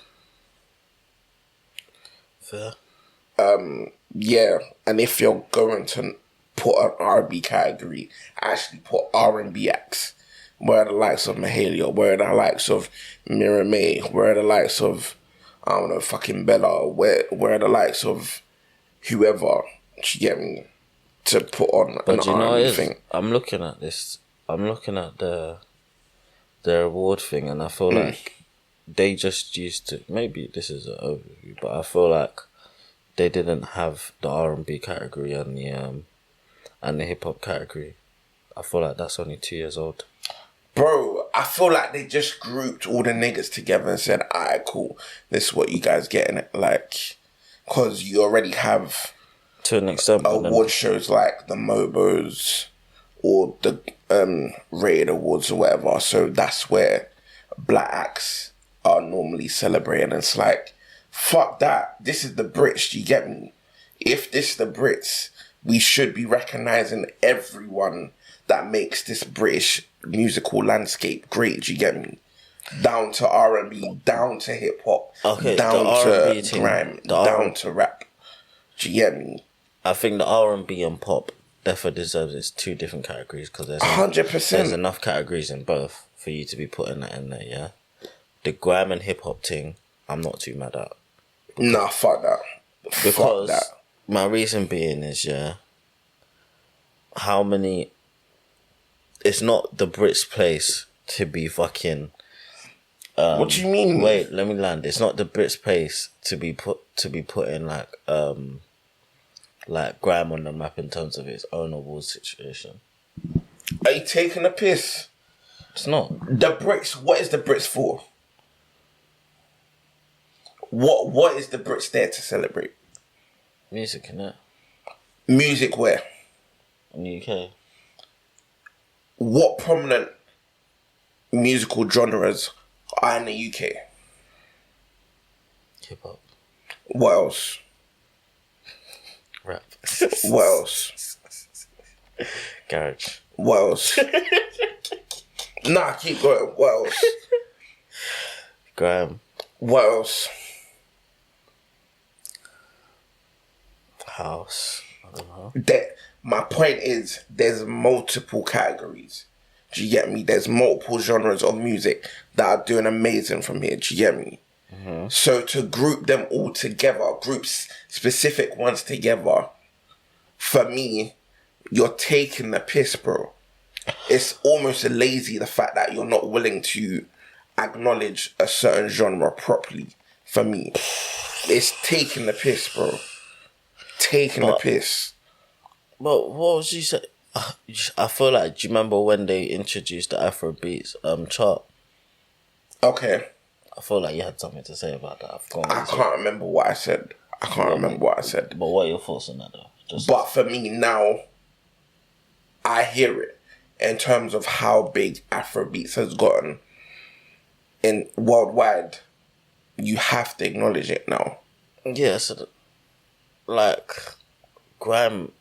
Fair. Yeah, and if you're going to put an R&B category, actually put R&B acts. Where are the likes of Mahalia? Where are the likes of Mira May? Where are the likes of, I don't know, fucking Bella? Where are the likes of whoever, you get me, to put on but an R&B thing? I'm looking at this. I'm looking at the award thing, and I feel like they just used to. Maybe this is an overview, but I feel like they didn't have the R&B category and the hip hop category. I feel like that's only 2 years old. Bro, I feel like they just grouped all the niggas together and said, alright, cool, this is what you guys getting it. Like, because you already have to an extent award shows like the Mobos or the Rated Awards or whatever. So that's where black acts are normally celebrated. And it's like, fuck that. This is the Brits, do you get me? If this is the Brits, we should be recognising everyone that makes this British musical landscape great, do you get me? Down to R&B, down to hip hop, down to grime, down to rap. Do you get me? I think the R&B and pop definitely deserves its two different categories because there's 100%. There's enough categories in both for you to be putting that in there, yeah? The grime and hip hop thing, I'm not too mad at. Nah, fuck that. Because fuck that. My reason being is, yeah, how many... It's not the Brits' place to be fucking What do you mean? Wait, let me land. It's not the Brits' pace to be putting like grime on the map in terms of its own award situation. Are you taking a piss? It's not. The Brits, what is the Brits for? What is the Brits there to celebrate? Music, innit? Music where? In the UK. What prominent musical genres are in the UK? Hip hop. What else? Rap. What else? Garage. What else? Nah, keep going. What else? Grime. What else? House. I don't know. My point is, there's multiple categories. Do you get me? There's multiple genres of music that are doing amazing from here. Do you get me? Mm-hmm. So to group them all together, groups specific ones together, for me, you're taking the piss, bro. It's almost lazy, the fact that you're not willing to acknowledge a certain genre properly. For me, it's taking the piss, bro. Taking the piss. But what was you say? I feel like, do you remember when they introduced the Afrobeats chart? Okay. I feel like you had something to say about that. I can't remember what I said. But what are your thoughts on that though? But for me now, I hear it in terms of how big Afrobeats has gotten in worldwide. You have to acknowledge it now. Yeah, so like grime.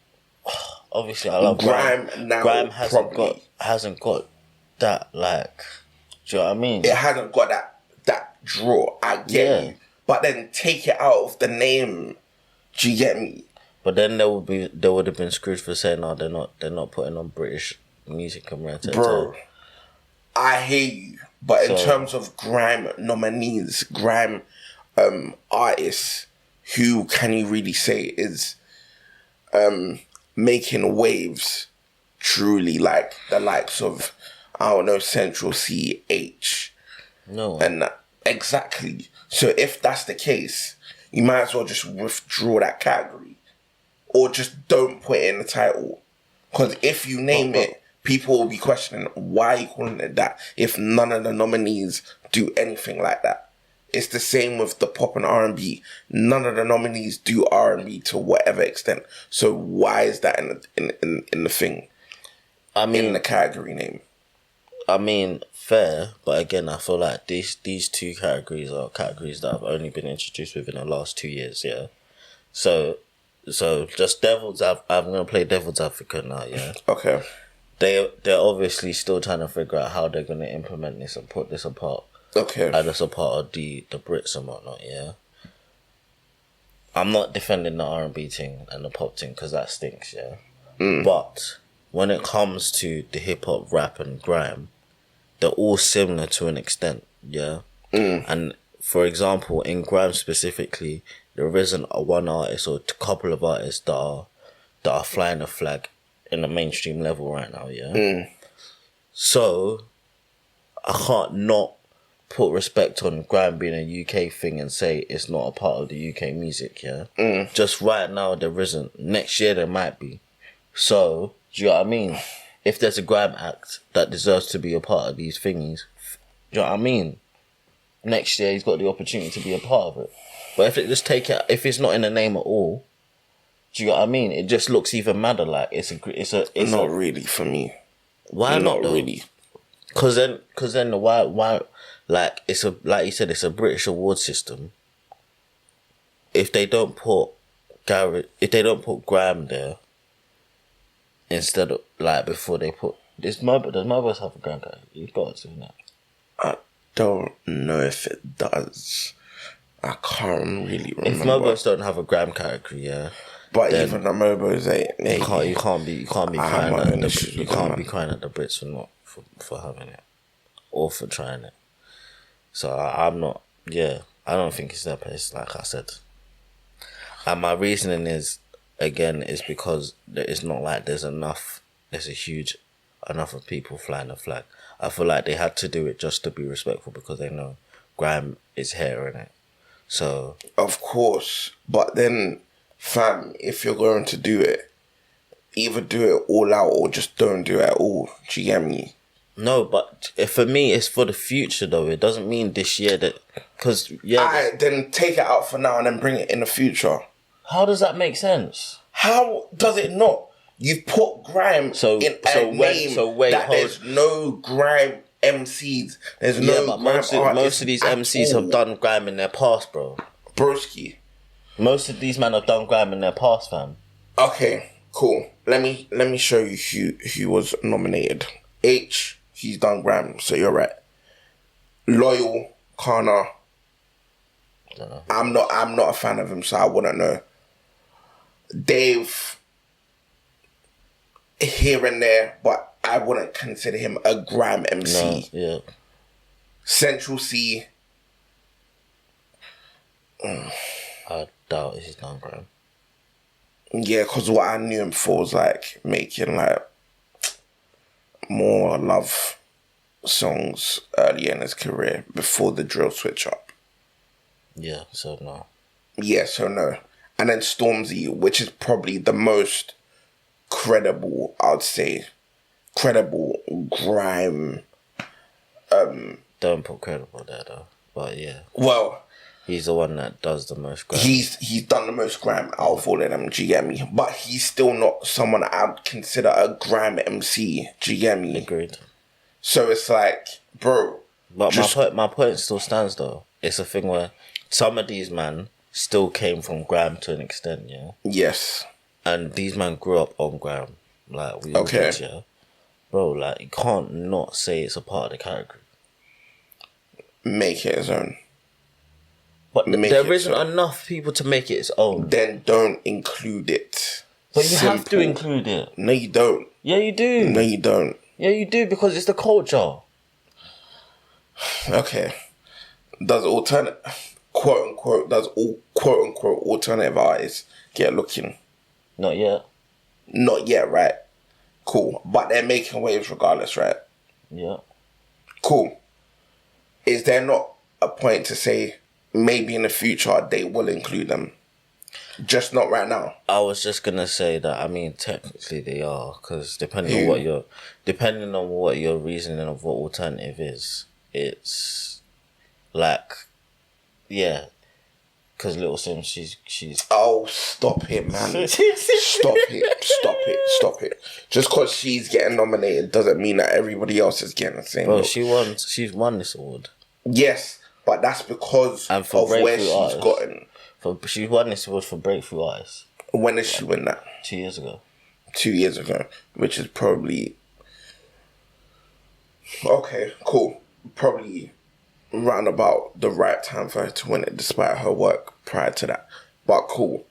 Obviously, I love grime. Now grime hasn't got that, like. Do you know what I mean? It hasn't got that draw. I get you, but then take it out of the name. Do you get me? But then they would have been screwed for saying, no, they're not putting on British music and rent. Bro, I hear you, but in terms of grime nominees, grime artists, who can you really say is making waves truly, like the likes of, I don't know, Central CH? No. And exactly. So if that's the case, you might as well just withdraw that category. Or just don't put it in the title. Because if you name it, people will be questioning, why are you calling it that if none of the nominees do anything like that? It's the same with the pop and R&B. None of the nominees do R&B to whatever extent. So why is that in the thing? I mean, in the category name. I mean, fair, but again, I feel like these two categories are categories that have only been introduced within the last 2 years, yeah? So just I'm gonna play devil's advocate now, yeah? Okay. They're obviously still trying to figure out how they're gonna implement this and put this apart. Okay. And it's a part of the Brits and whatnot, yeah? I'm not defending the R&B thing and the pop thing because that stinks, yeah? But when it comes to the hip-hop, rap and grime, they're all similar to an extent, yeah? And for example, in grime specifically, there isn't one artist or a couple of artists that are flying the flag in the mainstream level right now, yeah? So, I can't not put respect on grime being a UK thing and say it's not a part of the UK music, yeah? Just right now, there isn't. Next year, there might be. So, do you know what I mean? If there's a grime act that deserves to be a part of these thingies, do you know what I mean? Next year, he's got the opportunity to be a part of it. But if it just if it's not in the name at all, do you know what I mean? It just looks even madder. Like it's not really for me. Why not though? Really? Cause then why like like you said, it's a British award system. If they don't put grime there instead of like before they put does Mobiles have a grime category? You've got to know. I don't know if it does. I can't really remember. If Mobiles don't have a grime category, yeah. But even the Mobiles, you can't be crying at the Brits for having it or for trying it. So I'm not. Yeah, I don't think it's their place. Like I said, and my reasoning is because it's not like there's a huge enough of people flying the flag. I feel like they had to do it just to be respectful because they know grime is here, innit? So Of course. But then, fam, if you're going to do it, either do it all out or just don't do it at all. Do you get me? no, but for me, it's for the future though. It doesn't mean this year that, because Alright, then take it out for now and then bring it in the future. how does that make sense? How does it not? You've put grime in a name that there's no grime MCs. There's no but grime most of these MCs have done grime in their past, bro. Broski. Most of these men have done grime in their past, fam. Okay, cool. Let me show you who was nominated. H, he's done grime, so you're right. Loyal, Kana. I'm not a fan of him, so I wouldn't know. Dave, here and there, but I wouldn't consider him a grime MC. No, yeah. Central C. I doubt he's done grime. Yeah, because what I knew him for was like making like more love songs early in his career before the drill switch up. Yeah, so no. Yeah, so no. And then Stormzy, which is probably the most credible, I'd say, credible grime. Don't put credible there though. But yeah, Well, he's the one that does the most grime. he's done the most grime out of all of them, do you get me? But he's still not someone I'd consider a grime MC, do you get me? Agreed. So it's like, bro. But my point still stands though. It's a thing where some of these men still came from grime to an extent, yeah. Yes. And these men grew up on grime, like we all did, yeah. Bro, like you can't not say it's a part of the category. Make it his own. But there isn't enough people to make it its own. Then don't include it. But you have to include it. No, you don't. Yeah, you do. No, you don't. Yeah, you do, because it's the culture. Okay. Does alternate, quote unquote, does all quote unquote alternative artists get looking? Not yet. Not yet, right? Cool. But they're making waves regardless, right? Yeah. Cool. Is there not a point to say maybe in the future they will include them? Just not right now. I was just gonna say that. I mean, technically they are, because depending on what your reasoning of what alternative is, it's like, yeah, because Little Sims, she's. Oh, stop it, man! Stop it! Just because she's getting nominated doesn't mean that everybody else is getting the same. Bro, look. she's won this award. Yes, but that's because of where she's gotten. She won this award for breakthrough artists. When did she win that? 2 years ago. 2 years ago, which is probably okay. Cool. Probably round about the right time for her to win it, despite her work prior to that. But cool.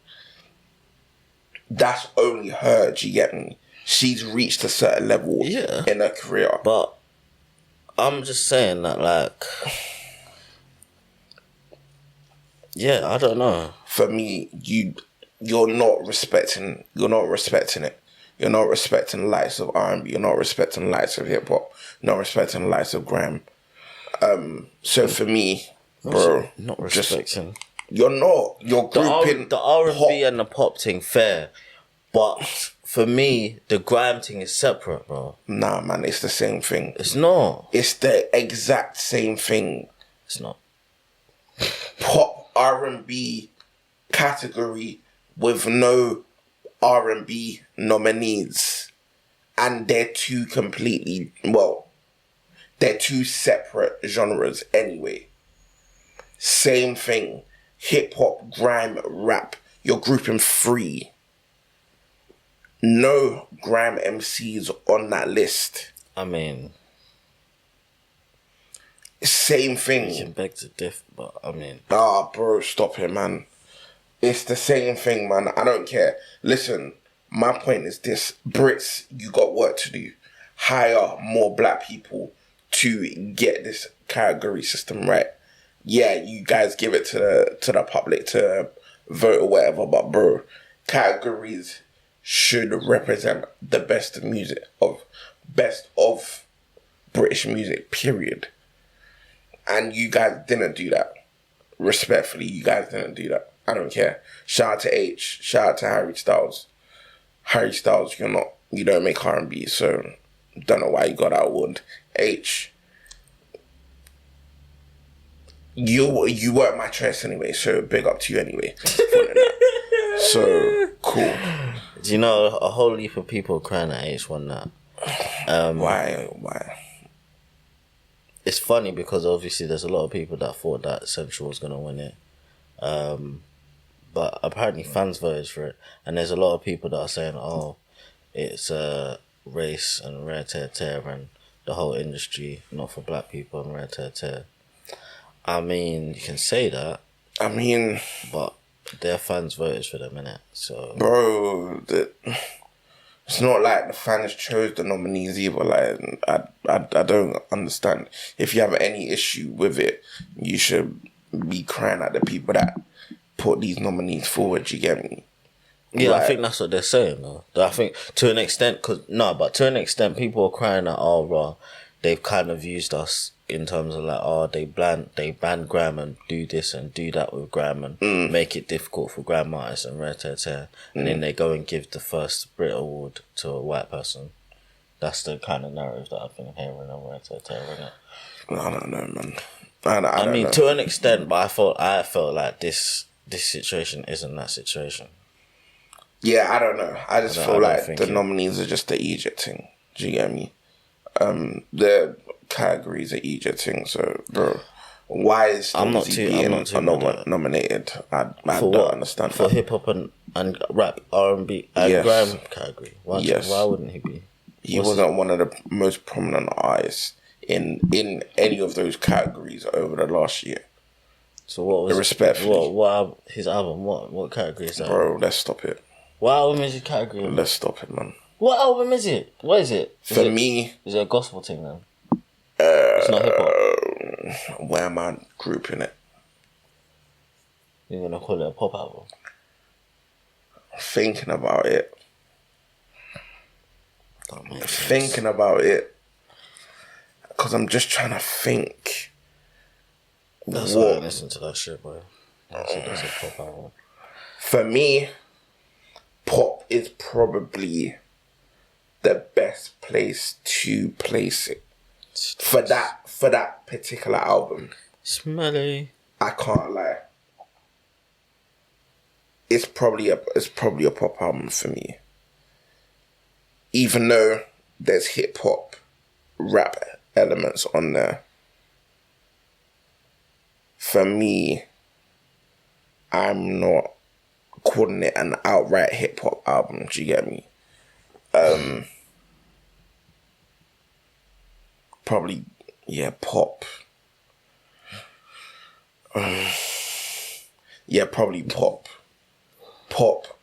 That's only her. Do you get me? She's reached a certain level in her career. But I'm just saying that, like, yeah, I don't know. For me, you're not respecting it. You're not respecting the likes of R&B. You're not respecting the likes of hip hop. You're not respecting the likes of grime. So for me, bro, not respecting. You're not. You're grouping the R&B and the pop thing fair, but for me, the grime thing is separate, bro. Nah, man, it's the same thing. It's not. It's the exact same thing. It's not. Pop R&B category with no R&B nominees, and they're two separate genres anyway. Same thing. Hip hop, grime, rap. You're grouping three. No grime MCs on that list. I mean, same thing. You can beg to differ, but I mean, bro, stop it, man. It's the same thing, man. I don't care. Listen, my point is this: Brits, you got work to do. Hire more black people to get this category system right. Yeah, you guys give it to the public to vote or whatever, but bro, categories should represent the best of British music, period. And you guys didn't do that. Respectfully, you guys didn't do that. I don't care. Shout out to H. Shout out to Harry Styles. Harry Styles, you don't make R&B, so don't know why you got that award. H, you weren't my choice anyway, so big up to you anyway. So cool. Do you know a whole heap of people crying at H won that? Why? It's funny because obviously there's a lot of people that thought that Central was gonna win it, but apparently fans voted for it, and there's a lot of people that are saying, "Oh, it's race and rare tear and the whole industry not for black people and rare tear." I mean, you can say that. I mean, but their fans voted for them, innit? So, bro, it's not like the fans chose the nominees either. Like, I don't understand. If you have any issue with it, you should be crying at the people that put these nominees forward. You get me? Yeah, like, I think that's what they're saying, though. I think to an extent, but to an extent, people are crying at, oh, raw. They've kind of used us in terms of like, oh, they ban Gram and do this and do that with Gram and make it difficult for Gram artists and rare tear, and then they go and give the first Brit Award to a white person. That's the kind of narrative that I've been hearing on rare tear, innit? I don't know, man. I mean, to an extent, but I felt like this situation isn't that situation. Yeah, I don't know. I just feel like the nominees are just the Egypt thing. Do you get me? The categories are Egypt thing. So, bro, why is Stormzy being nominated? I don't understand for hip hop and rap, R&B and Gram category. Why wouldn't he be? He wasn't one of the most prominent artists in any of those categories over the last year. So what was what his album? What category is that? Bro, let's stop it. What album is his category? Let's stop it, man. What album is it? What is it? Is it a gospel thing then? It's not hip hop. Where am I grouping it? You're gonna call it a pop album? Thinking about it. Because I'm just trying to think. That's why I listen to that shit, boy. That's a pop album. For me, pop is probably the best place to place it. For that particular album. Smelly. I can't lie. It's probably a pop album for me. Even though there's hip hop, rap elements on there. For me, I'm not calling it an outright hip hop album. Do you get me? Probably, pop. Probably pop. Pop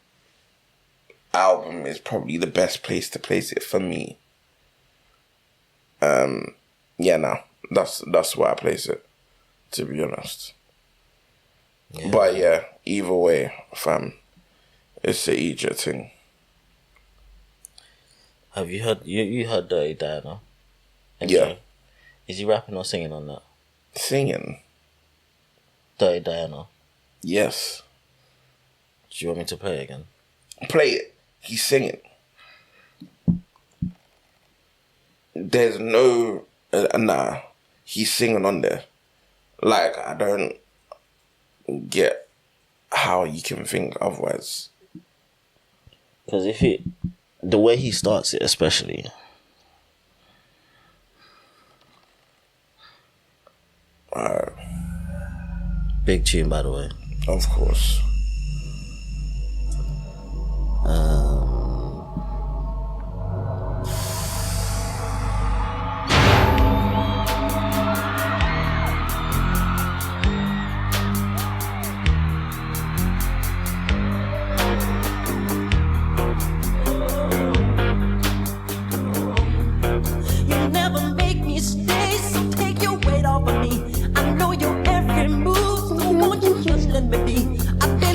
album is probably the best place to place it for me. That's where I place it, to be honest. Yeah. But yeah, either way, fam, it's the Egypt thing. Have you heard you heard Dirty Diana? Yeah. Is he rapping or singing on that? Singing. Dirty Diana. Yes. Do you want me to play it again? Play it. He's singing. There's no... he's singing on there. Like, I don't get how you can think otherwise. Because the way he starts it especially... Big tune, by the way. Of course. You never make me stay, so take your weight off of me. I know your every move, so won't you just let me be? I've been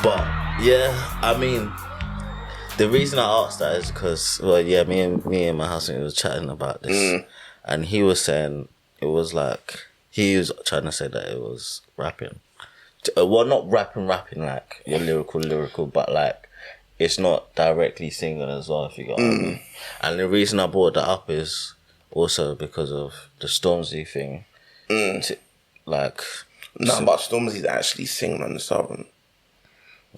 But yeah, I mean, the reason I asked that is because, well, yeah, me and my housemate was chatting about this, and he was saying it was like he was trying to say that it was rapping. Well, not rapping like you're lyrical, but like it's not directly singing as well. If you got what I mean. And the reason I brought that up is also because of the Stormzy thing. But Stormzy's actually singing on this album.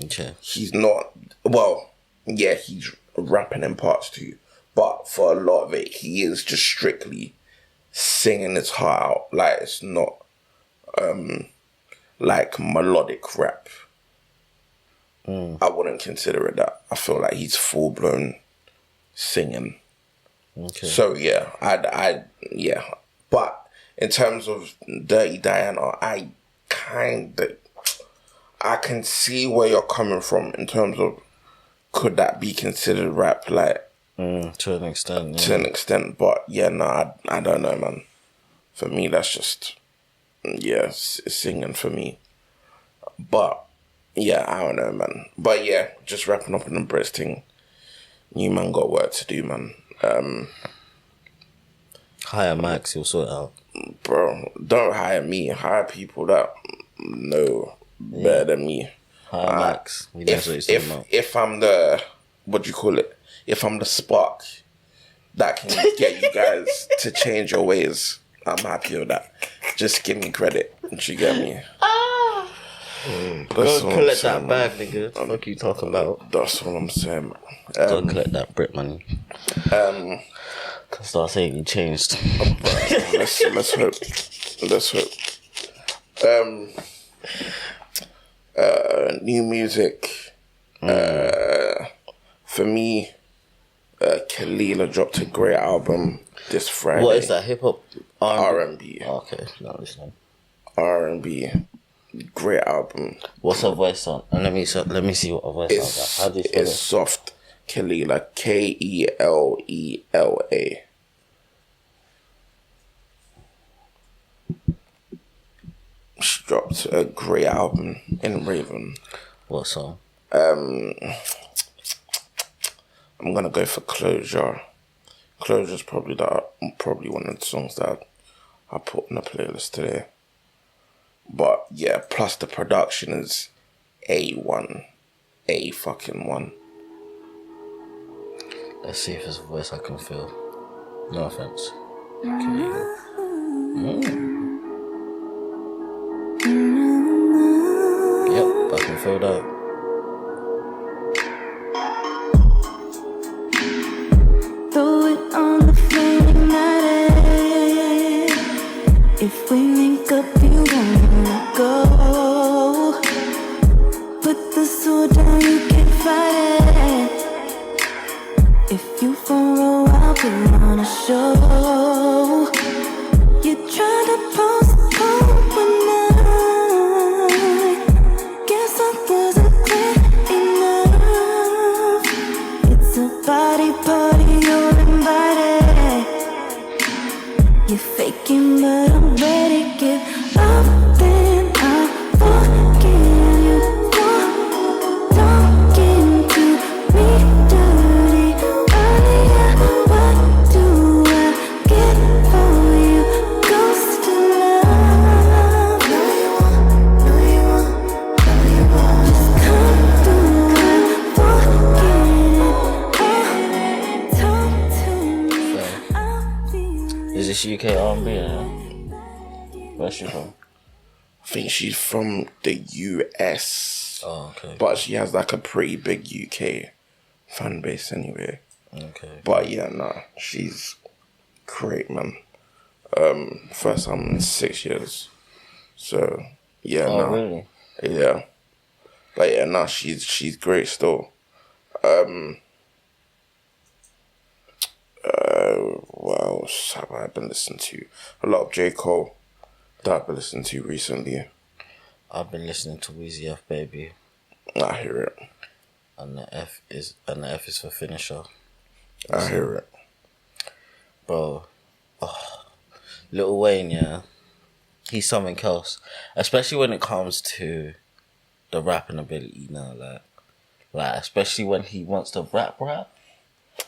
Okay. He's not. Well, yeah, he's rapping in parts too, but for a lot of it, he is just strictly singing his heart out. Like, it's not like melodic rap. I wouldn't consider it that. I feel like he's full blown singing. Okay. So yeah, yeah. But in terms of Dirty Diana, I can see where you're coming from in terms of could that be considered rap, like to an extent. Yeah. To an extent, but yeah, no, I don't know, man. For me, that's just it's singing for me. But yeah, I don't know, man. But yeah, just wrapping up on the BRITS thing. New man got work to do, man. Hire Max, he'll sort it out. Bro, don't hire me. Hire people that know better than me. Hire Max. He knows what he's talking about. If I'm the, what do you call it? If I'm the spark that can get you guys to change your ways, I'm happy with that. Just give me credit. Do you get me? Go collect that bag, nigga. What the fuck you talking about? That's what I'm saying. Go collect that Brit money. Start saying you changed. Let's hope. New music. For me, Kalila dropped a great album this Friday. What is that? Hip hop? R&B. Okay, not listening. R&B. Great album. What's her voice on? And let me see what her voice sounds like. How do you spell it's it? soft. Kalila. Kelela. She dropped a great album in Raven. What song? I'm gonna go for Closure. Closure's probably one of the songs that I put on the playlist today. But yeah, plus the production is A1. A fucking one. Let's see if there's a voice I can feel. No offense. Yep, I can feel that. Throw it on the flame night. If we link up, you wanna go. Put the sword down, you can fight it. If you follow, I'll put on a show. You try to postpone one night. Guess I wasn't clear enough. It's a body party, you're invited. You're faking, but I'm ready. Give up, then I'll forgive you for talking to me dirty earlier. What do I get for you? Ghost love. No, you won't. Just come through and forget it. Talk to me. I'll feel Is this UK R&B? Yeah? Where's she from? I think she's from the US. Oh, okay. But she has like a pretty big UK fan base anyway. Okay. But yeah, nah, she's great, man. First time in 6 years. So yeah, Oh, nah. really? Yeah. But yeah, nah, she's great still. What else have I been listening to? A lot of J. Cole that I've been listening to recently. I've been listening to Weezy F Baby, I hear it. and the F is for finisher. I hear it. Bro, Lil Wayne, yeah, he's something else. Especially when it comes to the rapping ability now, like especially when he wants to rap. Bro,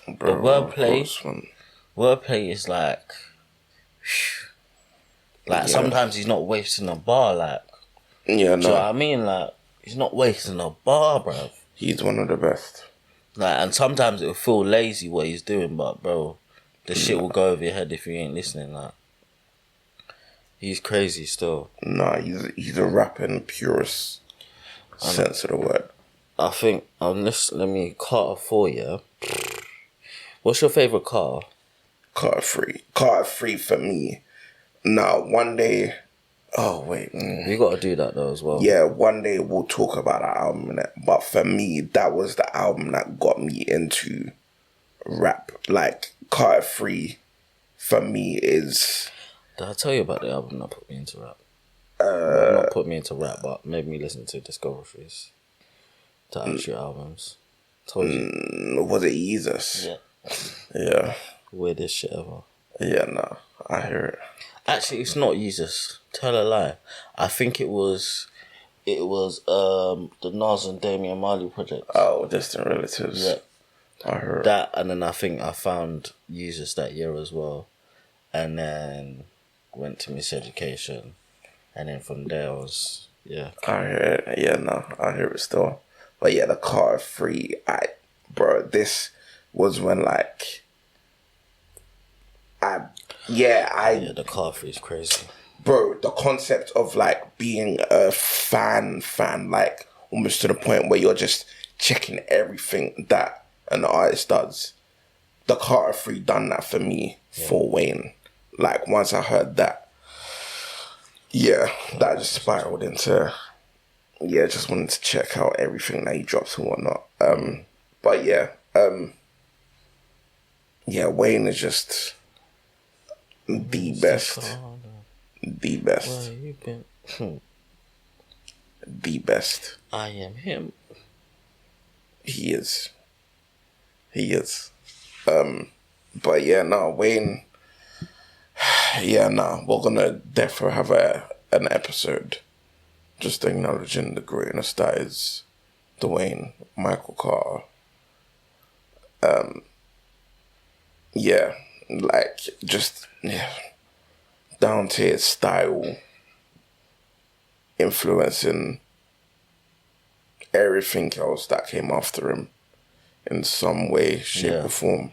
The wordplay is like sometimes he's not wasting a bar, like. Yeah, Do you know no. what I mean? Like, he's not wasting a bar, bro. He's one of the best. Like, and sometimes it'll feel lazy what he's doing, but bro, the shit will go over your head if you ain't listening. Like, he's crazy still. Nah, he's a rapping purest sense of the word. I think let me Carter 4, yeah. What's your favorite car? Carter 3 for me. Now, one day. Oh wait, We gotta do that though as well. Yeah, one day we'll talk about that album, innit? But for me, that was the album that got me into rap. Like, Carter 3 for me is... Did I tell you about the album that put me into rap? Not put me into rap, but made me listen to discographies, to actual albums. Told you. Was it Jesus? Yeah. Yeah. Weirdest shit ever. Yeah, no, I hear it. Actually, it's not Jesus. Tell a lie. I think it was the Nas and Damian Marley project. Oh, Distant Relatives. Yeah. I heard That, and then I think I found Jesus that year as well. And then went to Miseducation. And then from there I was, yeah. I hear it. Yeah, no, I hear it still. But yeah, the Carter 3, this was when like the car free is crazy. Bro, the concept of like being a fan, like almost to the point where you're just checking everything that an artist does. The Carter 3 done that for me, for Wayne. Like, once I heard that, that just spiraled into, just wanting to check out everything that he drops and whatnot. But Wayne is just the best. The best. Where you been? The best. I am him. He is. But Wayne. We're gonna definitely have an episode just acknowledging the greatness that is Dwayne Michael Carter. Down to his style, influencing everything else that came after him in some way, shape, or form.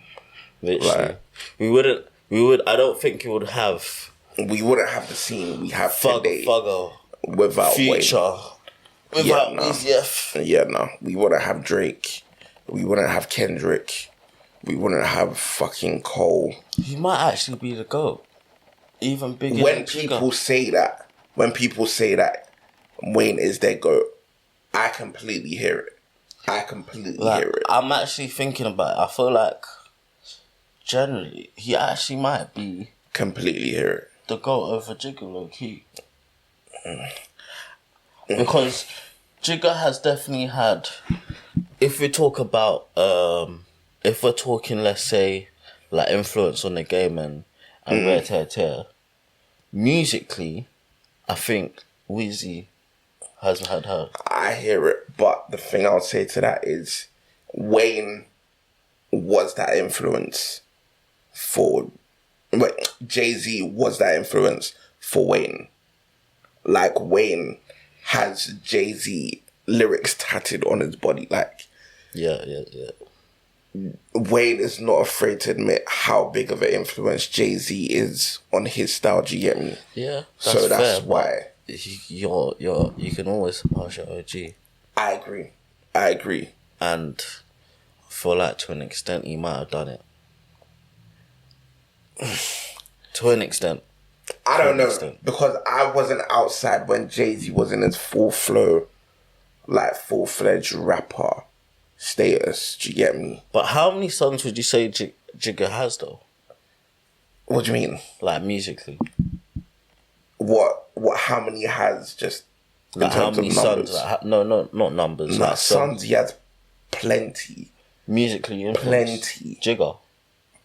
Literally. Like, I don't think we wouldn't have the scene we have today Fugger, without Future, Wayne. without Easy F. Yeah, no. We wouldn't have Drake. We wouldn't have Kendrick. We wouldn't have fucking Cole. He might actually be the GOAT. Even bigger When people say that Wayne is their GOAT, I completely hear it. Hear it. I'm actually thinking about it. I feel like generally he actually might be Completely hear it. the GOAT over Jigga low key. Because Jigga has definitely had, if we talk about if we're talking, let's say, like influence on the game and rare tear, musically, I think Weezy has had her. I hear it, but the thing I'll say to that is Wayne was that influence for... Jay-Z was that influence for Wayne. Like, Wayne has Jay-Z lyrics tatted on his body. Like, Yeah. Wayne is not afraid to admit how big of an influence Jay-Z is on his style. Do you get me? Yeah, So that's fair, why you can always surpass your OG. I agree. And I feel like to an extent he might have done it. To an extent. I don't know, because I wasn't outside when Jay-Z was in his full flow, like full-fledged rapper status. Do you get me? But how many songs would you say Jigga has though? What do you mean? Like musically. What? How many has just Like in how terms many of numbers? songs? Not numbers. Nah, like songs he has plenty. Musically influenced. Plenty. Jigga.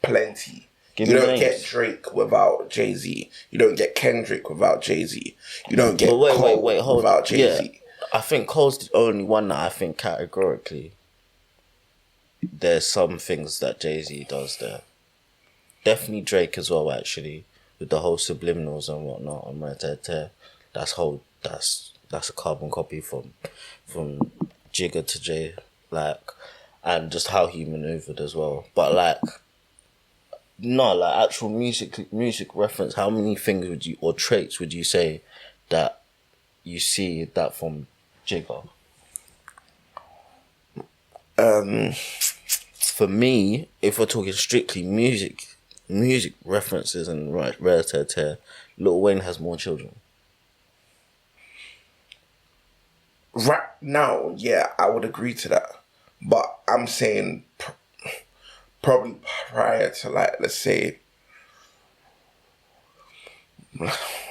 Plenty. Give You me don't names. get Drake without Jay-Z. You don't get Kendrick without Jay-Z. You don't get But Cole wait, hold without on. Jay-Z. Yeah. I think Cole's the only one that I think categorically there's some things that Jay-Z does there. Definitely Drake as well, actually, with the whole subliminals and whatnot on Red Dead Tear. That's a carbon copy from Jigga to Jay, like, and just how he maneuvered as well. But like, no, like actual music reference. How many things would you or traits would you say that you see that from Jigga? For me, if we're talking strictly music references and Rare Tear, Lil Wayne has more children. Right now, yeah, I would agree to that. But I'm saying probably prior to, like, let's say,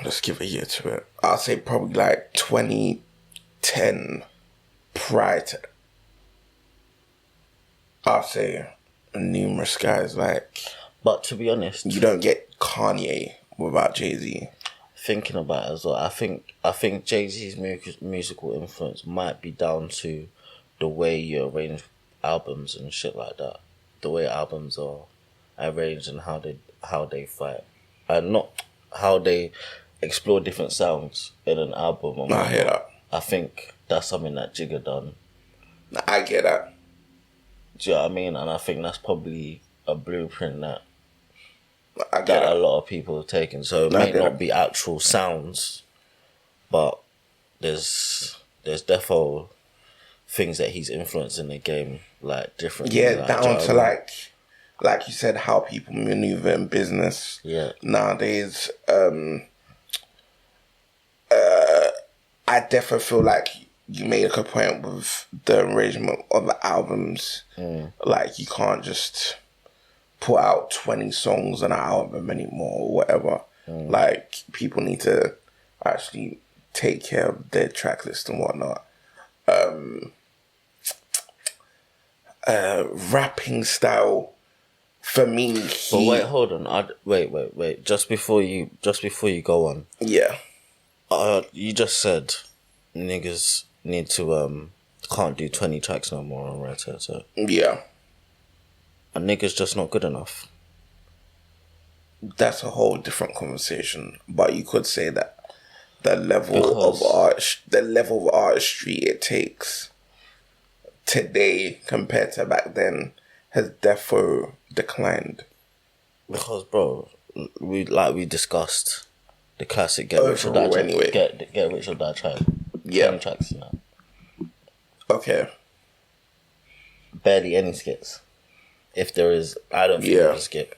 let's give a year to it. I'll say probably like 2010 prior to that. I'll say numerous guys, like... But to be honest... You don't get Kanye without Jay-Z. Thinking about it as well, I think Jay-Z's musical influence might be down to the way you arrange albums and shit like that. The way albums are arranged and how they fight. And not how they explore different sounds in an album. I hear that. I think that's something that Jigga done. I get that. Do you know what I mean? And I think that's probably a blueprint that a lot of people have taken. So it may not be actual sounds, but there's defo things that he's influencing the game, like differently. Yeah, like, down to like you said, how people maneuver in business. Yeah. Nowadays, I definitely feel like you made a good point with the arrangement of the albums. Like, you can't just put out 20 songs on an album anymore or whatever. Like, people need to actually take care of their track list and whatnot. Rapping style, for me... But wait, hold on. Wait. Just before you go on. Yeah. You just said niggas need to can't do 20 tracks no more on Red Dead. So yeah, a nigga's just not good enough. That's a whole different conversation. But you could say that the level of artistry it takes today compared to back then has defo declined. Because, bro, we discussed the classic Get Rich or Die Tryin. Anyway. Get Rich or Die Tryin. Yeah. 20 tracks now. Okay. Barely any skips. If there is, I don't think there's a skip.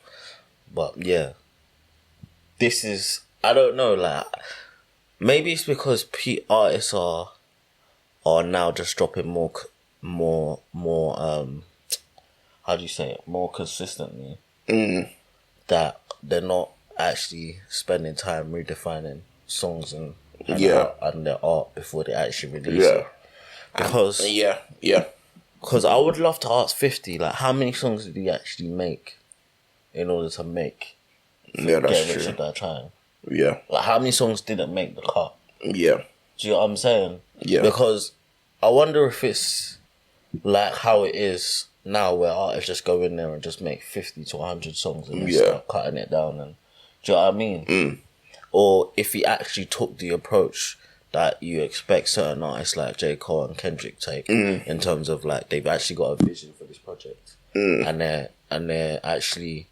But yeah. This is, I don't know, like, maybe it's because artists are now just dropping more how do you say it, more consistently, that they're not actually spending time redefining songs and their art before they actually release it. Because because I would love to ask 50, like, how many songs did he actually make in order to make Get Rich or Die Tryin? Yeah. Like, how many songs didn't make the cut? Yeah. Do you know what I'm saying? Yeah. Because I wonder if it's like how it is now, where artists just go in there and just make 50 to 100 songs and then start cutting it down. And do you know what I mean? Or if he actually took the approach that you expect certain artists like J. Cole and Kendrick take, in terms of, like, they've actually got a vision for this project, and they're actually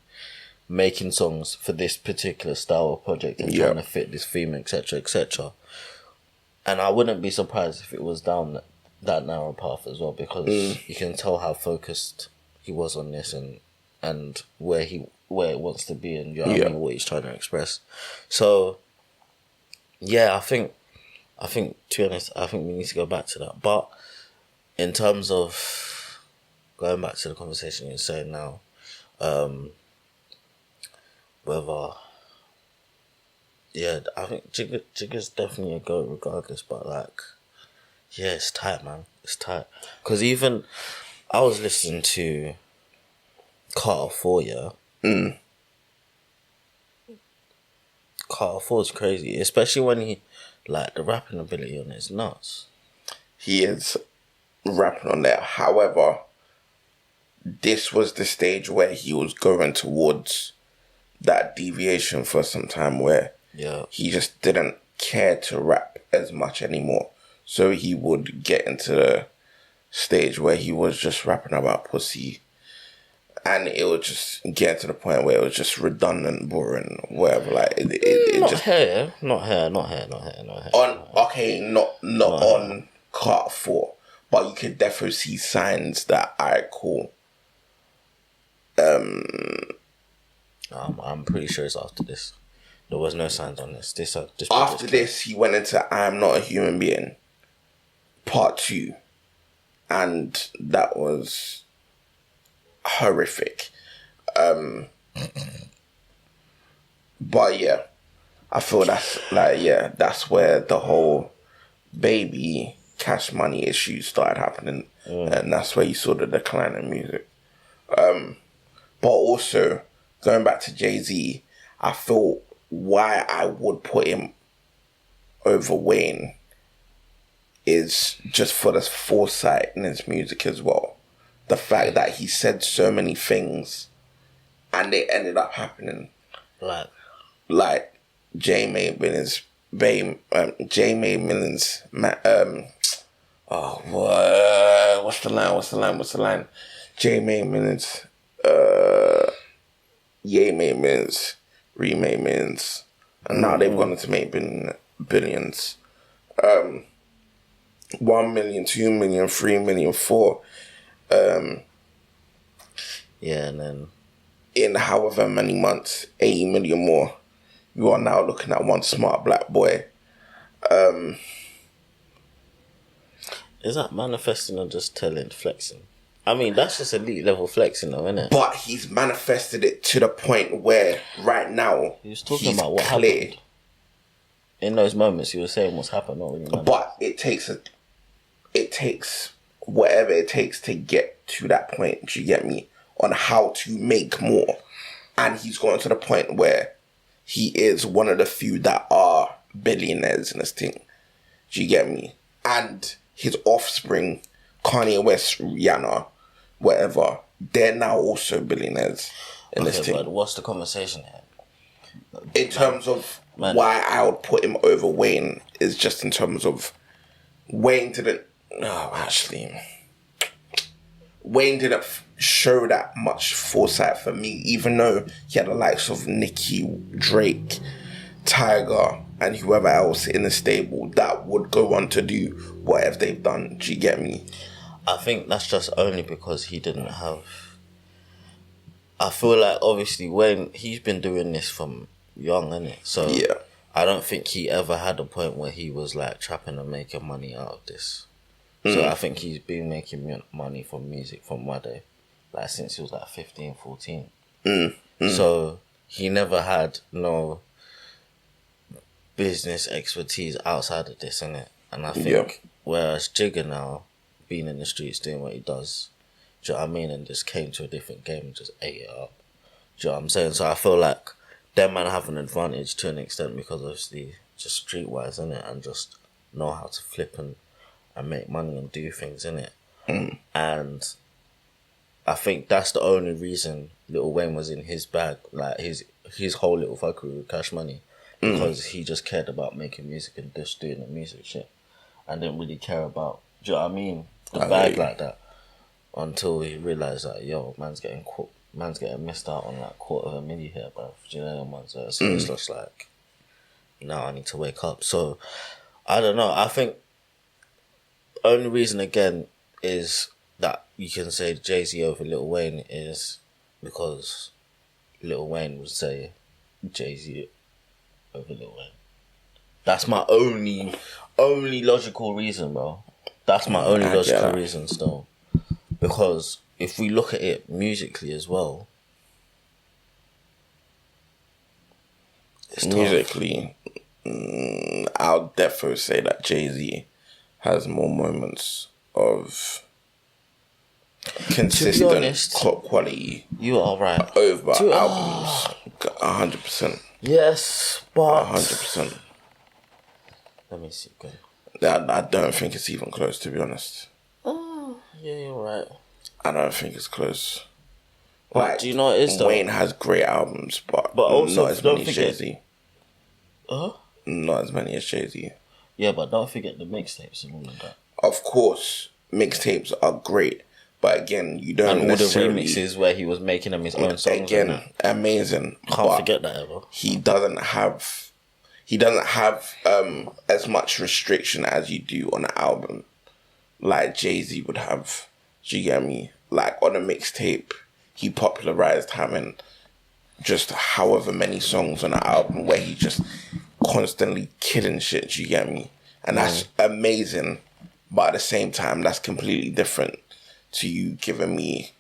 making songs for this particular style of project and trying to fit this theme, etc., etc. And I wouldn't be surprised if it was down that narrow path as well, because you can tell how focused he was on this and where it wants to be, and you know what I mean, what he's trying to express. So yeah, I think to be honest, I think we need to go back to that. But in terms of going back to the conversation you're saying now, whether I think Jigga's definitely a goat regardless, but, like, yeah, it's tight, man. It's tight. Because even I was listening to Carter 4, Carter 4 is crazy, especially when he, like, the rapping ability on it is nuts. he is rapping on there. However, this was the stage where he was going towards that deviation for some time where he just didn't care to rap as much anymore. So he would get into the stage where he was just rapping about pussy, and it would just get to the point where it was just redundant, boring, whatever. Like it not just hair, not hair. Not on Cut 4, but you could definitely see signs that cool. I'm pretty sure it's after this. There was no signs on this. After this, he went into I Am Not a Human Being, Part 2. And that was horrific. But yeah, I feel that's where the whole baby Cash Money issues started happening. And that's where you saw the decline in music. But also, going back to Jay-Z, I feel why I would put him over Wayne is just for the foresight in his music as well. The fact that he said so many things and they ended up happening. Like J. May Million's what's the line? J. May Million's Ye May Million's, Re May Million's, and now they've gone on to make billions. 1 million, 2 million, 3 million, 4. And then in however many months, 80 million more. You are now looking at One Smart Black Boy. Is that manifesting or just telling, flexing? I mean, that's just elite level flexing though, isn't it? But he's manifested it to the point where right now he was talking about what happened. In those moments, he was saying what's happened, not really. But it takes whatever it takes to get to that point. Do you get me? On how to make more, and he's gotten to the point where he is one of the few that are billionaires in this thing. Do you get me? And his offspring, Kanye West, Rihanna, whatever, they're now also billionaires in this thing. But what's the conversation here? In terms of why I would put him over Wayne is just in terms of Wayne didn't show that much foresight for me, even though he had the likes of Nicki, Drake, Tiger, and whoever else in the stable that would go on to do whatever they've done. Do you get me? I think that's just only because he didn't have... I feel like, obviously, when he's been doing this from young, innit? So yeah. I don't think he ever had a point where he was, like, trapping and making money out of this. So I think he's been making money from music from my day, like since he was like 15, 14. So he never had no business expertise outside of this, innit? And I think whereas Jigga now, being in the streets doing what he does, do you know what I mean? And just came to a different game and just ate it up. Do you know what I'm saying? So I feel like them man have an advantage to an extent because obviously just streetwise, innit? And just know how to flip and make money and do things, innit? And I think that's the only reason Lil Wayne was in his bag, like his whole little fuckery with Cash Money, because he just cared about making music and just doing the music shit, and didn't really care about, do you know what I mean, the bag like that, until he realised that, yo, man's getting missed out on like $250,000 here, bruv. Do you know what I'm saying? So it's just like, now I need to wake up. So I don't know. I think only reason again is that you can say Jay-Z over Lil Wayne is because Lil Wayne would say Jay-Z over Lil Wayne. That's my only logical reason, bro. That's my only logical reason still. Because if we look at it musically as well, it's musically, I'll definitely say that Jay-Z has more moments of consistent quality. You are right. Over albums, 100%. Yes, but 100%. Let me see. Go. I don't think it's even close, to be honest. Oh, yeah, you're right. I don't think it's close. But do you know what it is, though? Wayne has great albums, but also, not as don't many as forget- Jay-Z. Uh-huh. Not as many as Jay-Z. Yeah, but don't forget the mixtapes and all of that. Of course, mixtapes are great, but again, you don't And all the necessarily... remixes where he was making them his own songs. Again, and amazing. can't but forget that ever. He doesn't have as much restriction as you do on an album, like Jay-Z would have. Do you get me? Like on a mixtape, he popularized having just however many songs on an album where he just constantly killing shit. Do you get me? And that's amazing, but at the same time, that's completely different to you giving me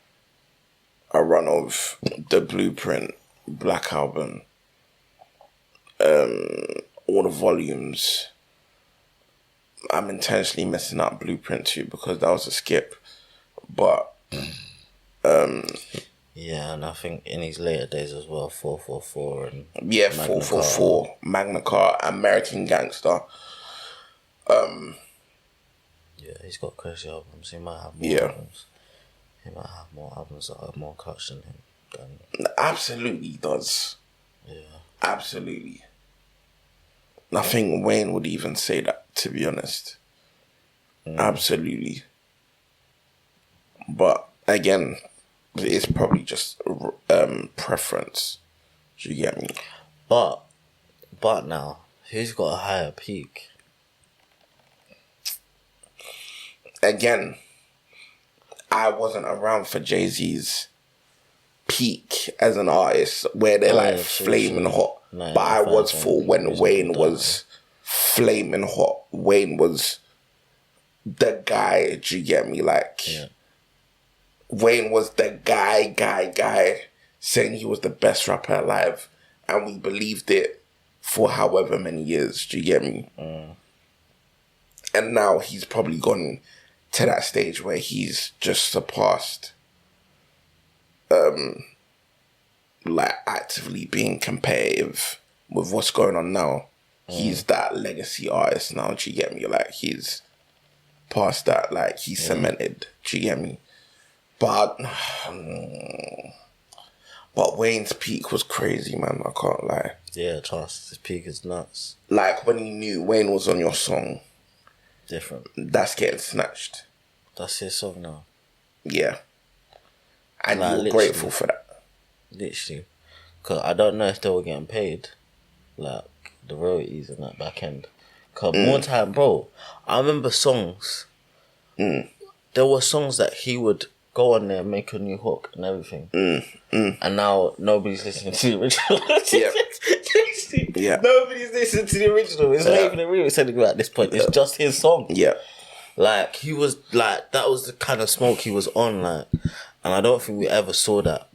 a run of the Blueprint, Black Album, all the volumes. I'm intentionally messing up Blueprint too because that was a skip. But yeah, and I think in his later days as well, 444 and yeah, Magna 444, Magna Carta, American Gangster. Yeah, he's got crazy albums. He might have more Yeah. albums. He might have more albums that have more cuts than him. Absolutely does. Yeah. Absolutely. I think Wayne would even say that, to be honest. Absolutely. But again, it's probably just preference. Do you get me? But now, who's got a higher peak? Again, I wasn't around for Jay-Z's peak as an artist where they're like flaming hot. No, but I was fine. for when He's Wayne not was flaming hot. Wayne was the guy. Do you get me? Like, Yeah. Wayne was the guy saying he was the best rapper alive. And we believed it for however many years. Do you get me? And now he's probably gone to that stage where he's just surpassed like actively being competitive with what's going on now. He's that legacy artist now, do you get me? Like he's past that, like he's cemented, do you get me? But Wayne's peak was crazy, man, I can't lie. Yeah, trust. His peak is nuts. Like when you knew Wayne was on your song, Different. that's getting snatched. That's his song now. Yeah. And Like, you're literally. grateful for that. Literally. Because I don't know if they were getting paid. Like, the royalties and that back end. Because more time, bro, I remember songs. There were songs that he would go on there and make a new hook and everything. And now nobody's listening to the original. Yeah. Yeah. Nobody's listening to the original. It's not even a remix anymore at this point. It's just his song. Yeah. Like, he was, like, that was the kind of smoke he was on, like. And I don't think we ever saw that.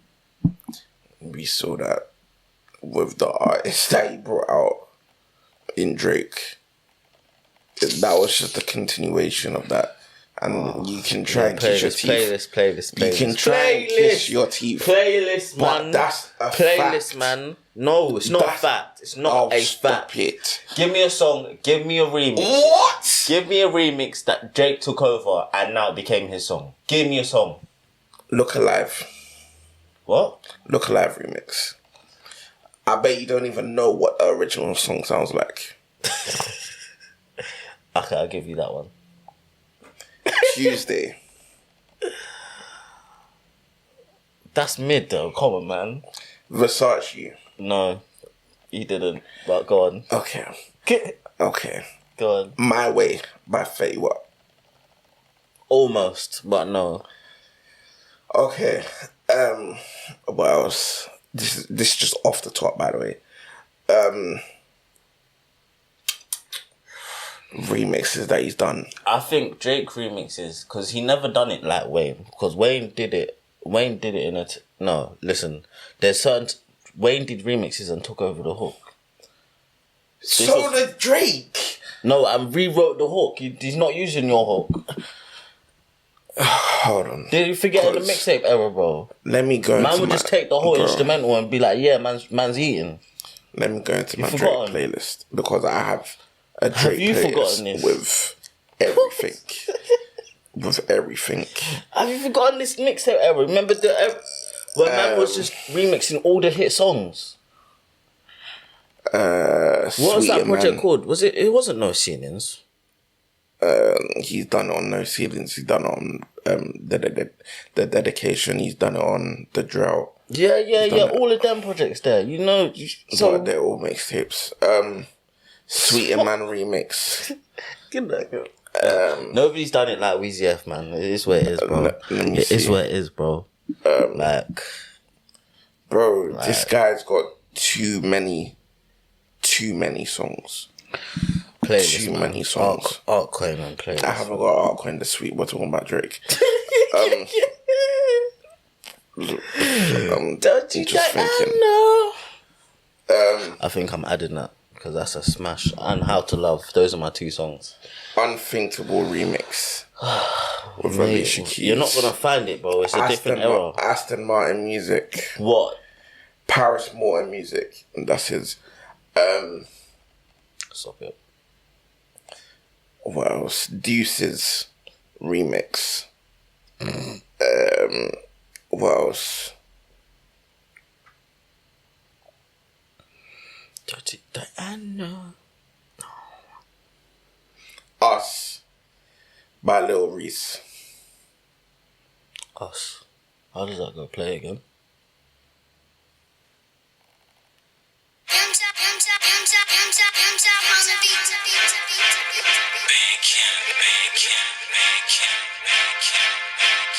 We saw that with the artist that he brought out in Drake. That was just a continuation of that. And you can try and kiss your teeth. Playlist. You can try and kiss your teeth. Playlist, But man. that's a Playlist, fact. man. No, it's not a That's- fact. It's not a stop fact. it. Give me a song. Give me a remix. What? Give me a remix that Drake took over and now it became his song. Give me a song. Look Alive. What? Look Alive remix. I bet you don't even know what the original song sounds like. Okay, I'll give you that one. Tuesday. That's mid though. Come on, man. Versace. No, he didn't. But go on. Okay. Okay. Go on. My Way by Fetty Wap. Almost, but no. Okay. What else? This is just off the top, by the way. Remixes that he's done. I think Drake remixes because he never done it like Wayne. Because Wayne did it in a no. Listen, there's certain Wayne did remixes and took over the hook. So did Drake. No, and rewrote the hook. He's not using your hook. Hold on. Did you forget in the 'Cause mixtape era, bro? Let me go. Man into would my, just take the whole bro, instrumental and be like, "Yeah, man's eating." Let me go into my Drake forgotten? playlist because I have a Have Drake you playlist forgotten this? with everything. With everything. Have you forgotten this mixtape era? Remember where man was just remixing all the hit songs? What was that project called? Was it? It wasn't No Ceilings. He's done it on No Ceilings. He's done it on the Dedication. He's done it on The Drought. Yeah. All of them projects there. You know, so they're all mixtapes. Sweet and Man remix. Get that girl. Nobody's done it like Weezy F, man. It is what it is, bro. It is what it is, bro. This guy's got too many songs. Playlist, too many songs. Altcoin and playlist. I haven't got Altcoin this week. We're talking about Drake. Don't you just thinking. I think I'm adding that because that's a smash. And How to Love. Those are my two songs. Unthinkable remix with Alicia Keys. You're not gonna find it, bro. It's a different era. Aston Martin music. What? Paris Morton music. And that's his. Stop it. What else? Deuces remix. What else? Dirty Diana. Us by Lil Reese. Us. How does that go? Play again.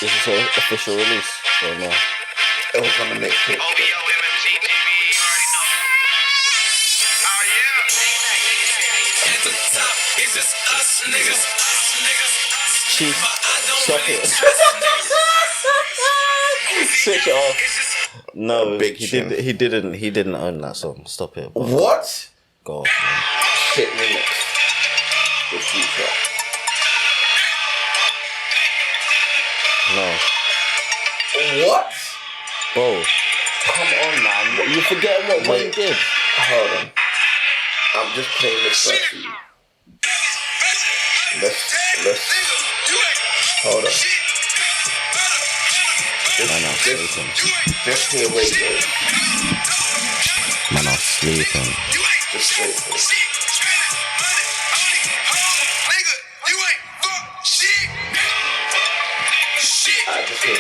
Is this an official release or no? It was on the mixtape. Chief, stop it. Switch it off. No, he didn't own that song. Stop it. What? Go off, man. Shit remix. The future. No. What? Bro, come on, man. You're forgetting what Wayne did. Hold on. I'm just playing this back for you. Let's hold on. Just hear where it goes. Man, I'm sleeping. Just wait for it. I just hear it.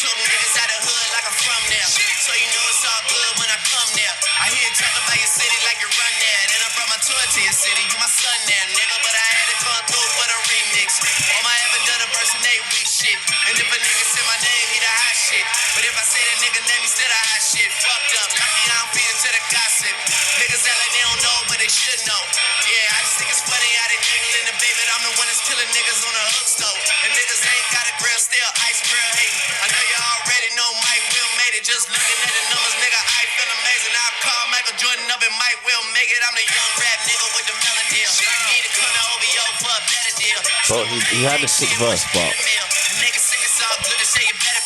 Some niggas out the hood like I'm from there. So you know it's all good when I come there. I hear you talk about your city like you run there. Then I brought my tour to your city, you my son there, nigga. But I had to come through for the remix. All my ever done impersonate weak shit. And if a nigga say my name, he the hot shit. But if I say that nigga name, he still the hot shit. Fucked up, lucky I don't feed into the gossip. Niggas act like they don't know, but they should know. Yeah, I just think it's funny how they jiggling the baby. I'm the one that's killing niggas on the hook stove. And niggas ain't got a grill, still ice grill hating. I know you already know Mike Will made it. Just looking at the numbers, nigga, I feel amazing. I'll call Michael Jordan up and Mike Will make it. I'm the young rap nigga with the melody. Need to come to OVO for a better deal. So he had a sick verse, but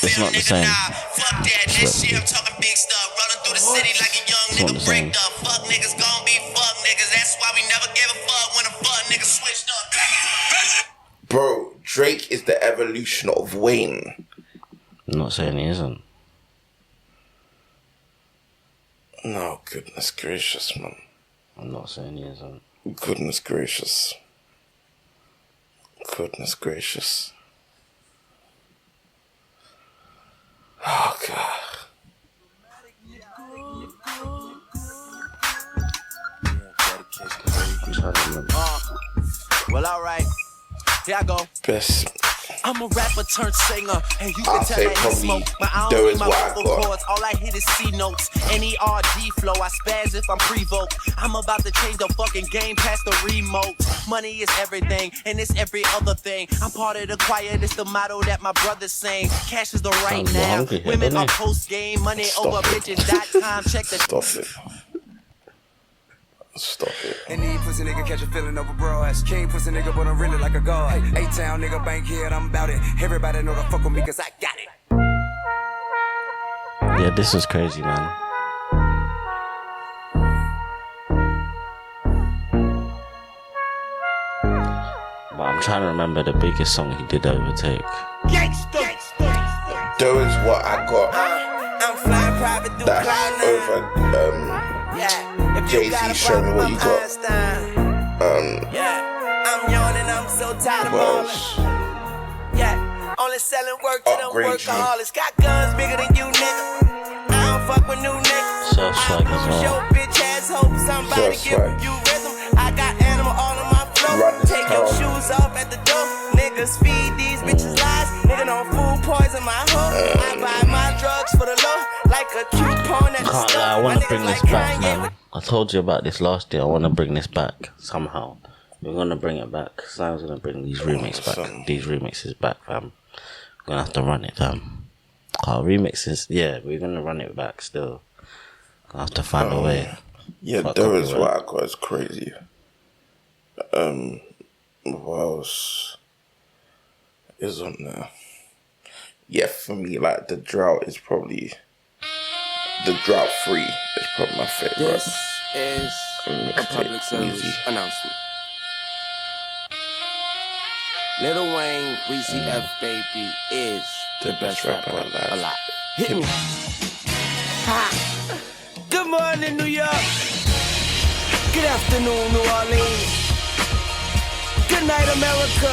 it's not the same. Fuck that shit, I'm talking big stuff. Rolling through the city like a young nigga bricked up. Fuck niggas gon' be fuck niggas. That's why we never gave a fuck when a fuck nigga switched up. Bro, Drake is the evolution of Wayne. I'm not saying he isn't. No, goodness gracious, man. I'm not saying he isn't. Goodness gracious. Goodness gracious. Oh, God. I'm trying to remember. Well, alright. Here I go. Best. I'm a rapper turned singer, and you I'll can tell say that he probably smoke. My I there don't is need my what I vocal got. cords. All I hit is C notes. N-E-R-D flow. I spaz if I'm pre-vote. I'm about to change the fucking game past the remote. Money is everything, and it's every other thing. I'm part of the choir. This the motto that my brothers sing. Cash is the right Sounds now. hungry here, Women doesn't are it? post game. Money Stop over it. bitches.com. Check the. Stop it. Stop it. And these pussy nigga catch a feeling over bro ass. King pussy nigga, but I'm really like a god. Hey, A-town nigga, bank head, I'm about it. Everybody know to fuck with me cause I got it. Yeah, this is crazy, man. But I'm trying to remember the biggest song he did overtake. There is what I got. I'm flying private through That's cloud over. Jay-Z, show me what you got. I'm yawning, I'm so tired of What balling. else? Only selling work to them Upgrade you. workaholics. Got guns bigger than you, nigga. I don't fuck with new niggas. So swag as Show well. bitch ass hope somebody So give swag. you rhythm. I got animal all on my flow. Run this Take your town. shoes off at the door. Niggas feed these bitches lies. Nigga don't food poison my hoe. I buy my drugs for the low. Like a coupon at the Can't store. lie, I My want to niggas bring this like back, Kanye man. I told you about this last year. I want to bring this back somehow. We're gonna bring it back. Sam's gonna bring these remixes back. These remixes back, fam. We're gonna have to run it, fam. Our remixes, yeah, we're gonna run it back still. Gonna have to find a way. Yeah, Fuck there is copyright. what I got. It's crazy. What else is on there? Yeah, for me, like the drought is probably the drought free is probably my favorite. This is a Mixtape, public service Easy. announcement. Lil Wayne, Weezy F Baby is the best rapper alive. Hit me. Ha. Good morning, New York. Good afternoon, New Orleans. Good night, America.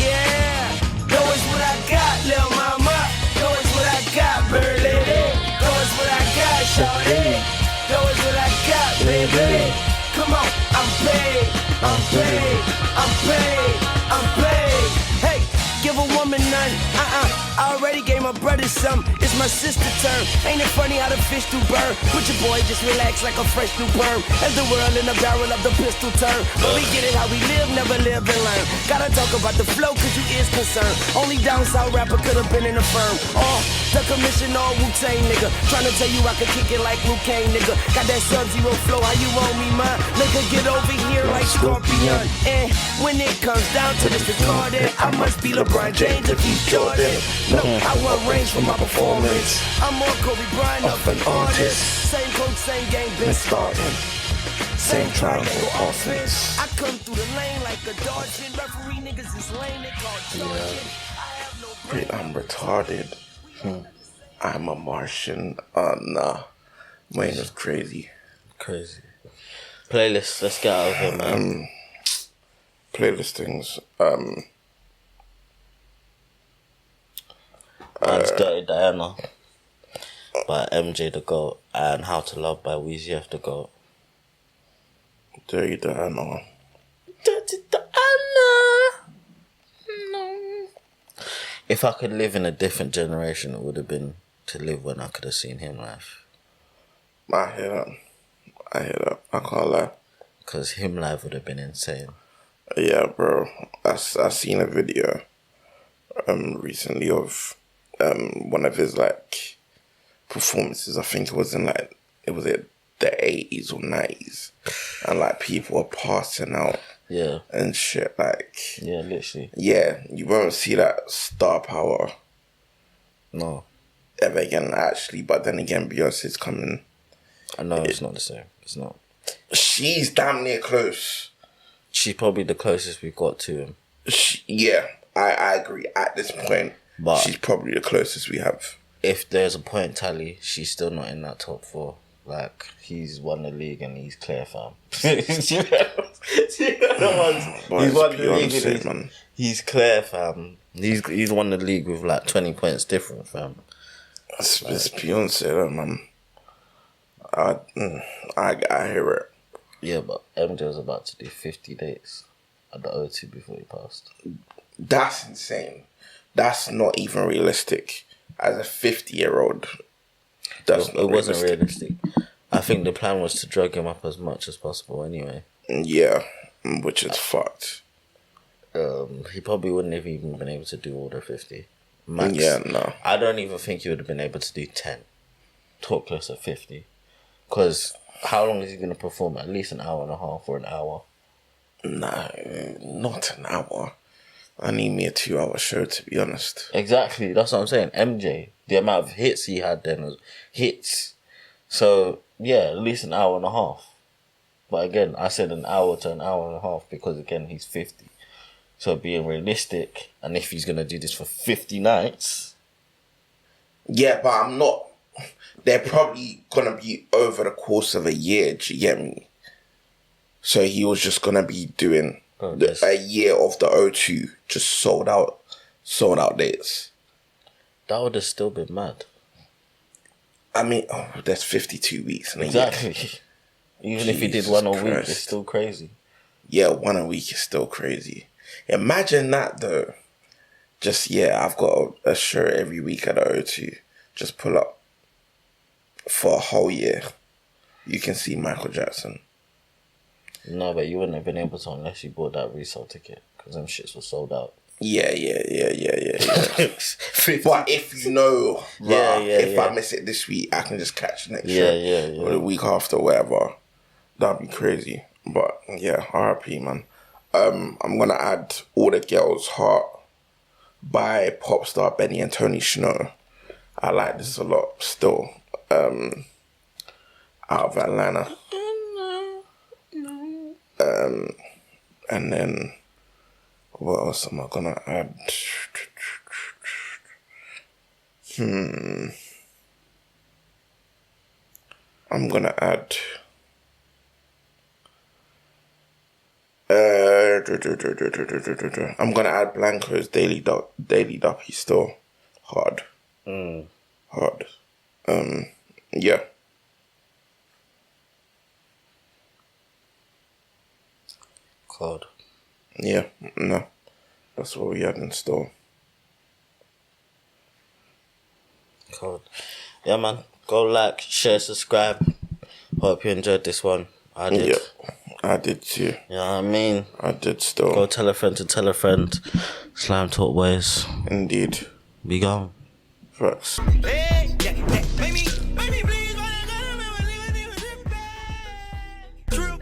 Yeah. Know it's what I got, Lil Mama. Know it's what I got, Bird Lady. Know it's what I got, Shawty. Know it's what I got, baby. Come on, I'm paid. I'm paid. I'm paid. I'm paid. Hey, give a woman none. I already gave my brother some. It's my sister turn. Ain't it funny how the fish do burn? Put your boy just relax like a fresh new perm. As the world in the barrel of the pistol turn. But we get it how we live, never live and learn. Gotta talk about the flow cause you is concerned. Only down south rapper could've been in the firm. Oh, the commission all Wu-Tang nigga. Tryna tell you I could kick it like Luke Kane nigga. Got that Sub-Zero flow, how you want me mine? Nigga get over here like Scorpion. And when it comes down to this recording, I must be LeBron James if he's Jordan. No, I want range for my performance. I'm more Kobe Bryant of an artist. Same coach, same game, been starting. Same triangle offense. I come through the lane like a Dodgin. Referee niggas is lame, they call Jordan. Wait, I'm retarded. I'm a Martian. Nah. Wayne is crazy. Crazy. Playlist, let's get out of here, man. Playlist things. Mine's Dirty Diana by MJ the GOAT and How to Love by Weezy F the GOAT. Dirty Diana. Dirty Diana. No. If I could live in a different generation, it would have been to live when I could have seen him live. I hear that. I can't lie. Because him live would have been insane. Yeah, bro. I seen a video recently of one of his like performances. I think it was in like the 80s or 90s, and like people were passing out. Yeah. And shit, like Yeah, literally. yeah, you won't see that star power No. ever again, actually. But then again, Beyonce's coming. I know it's not the same. It's not. She's damn near close. She's probably the closest we've got to him. Yeah, I agree. At this point, But she's probably the closest we have. if there's a point tally, she's still not in that top 4. Like, he's won the league and he's clear, fam. He's won the league and man. he's clear, fam. He's won the league with like 20 points different, fam. It's Beyonce, though, man. I hear it. Yeah, but MJ was about to do 50 dates at the O2 before he passed. That's insane. That's not even realistic. As a 50-year-old, It wasn't realistic. I think the plan was to drug him up as much as possible anyway. Yeah, which is fucked. He probably wouldn't have even been able to do all the 50. Max. Yeah, no. I don't even think he would have been able to do 10. Talk close to 50. Because how long is he going to perform? At least an hour and a half or an hour? Nah, not an hour. I need me a 2-hour show, to be honest. Exactly, that's what I'm saying. MJ, the amount of hits he had then was hits. So, yeah, at least an hour and a half. But again, I said an hour to an hour and a half because again, he's 50. So being realistic, and if he's gonna do this for 50 nights, yeah, but I'm not. They're probably gonna be over the course of a year. Do you get me? So he was just gonna be doing a year of the O2, just sold out dates. that would have still been mad. I mean, that's 52 weeks. In a Exactly. year. Even if he did Jesus one a week, Christ. it's still crazy. Yeah, one a week is still crazy. Imagine that though. Just, I've got a show every week at the O2. Just pull up for a whole year. You can see Michael Jackson. No, but you wouldn't have been able to unless you bought that resale ticket because them shits were sold out. Yeah. But if you know, if I miss it this week, I can just catch the next show. Or the week after, whatever. That'd be crazy. But yeah, RIP, man. I'm gonna add All the Girls' Heart by pop star Benny and Tony Snow. I like this a lot still. Out of Atlanta. And then what else am I gonna add? I'm gonna add I'm gonna add Blanco's Daily Duppy still. Hard. Hard. Yeah. God. Yeah, no. That's what we had in store. God. Yeah, man. Go like, share, subscribe. Hope you enjoyed this one. I did. Yeah, I did too. You know what I mean? I did still. Go tell a friend to tell a friend. Slam Talk Ways. Indeed. Be gone. Facts. Hey, make me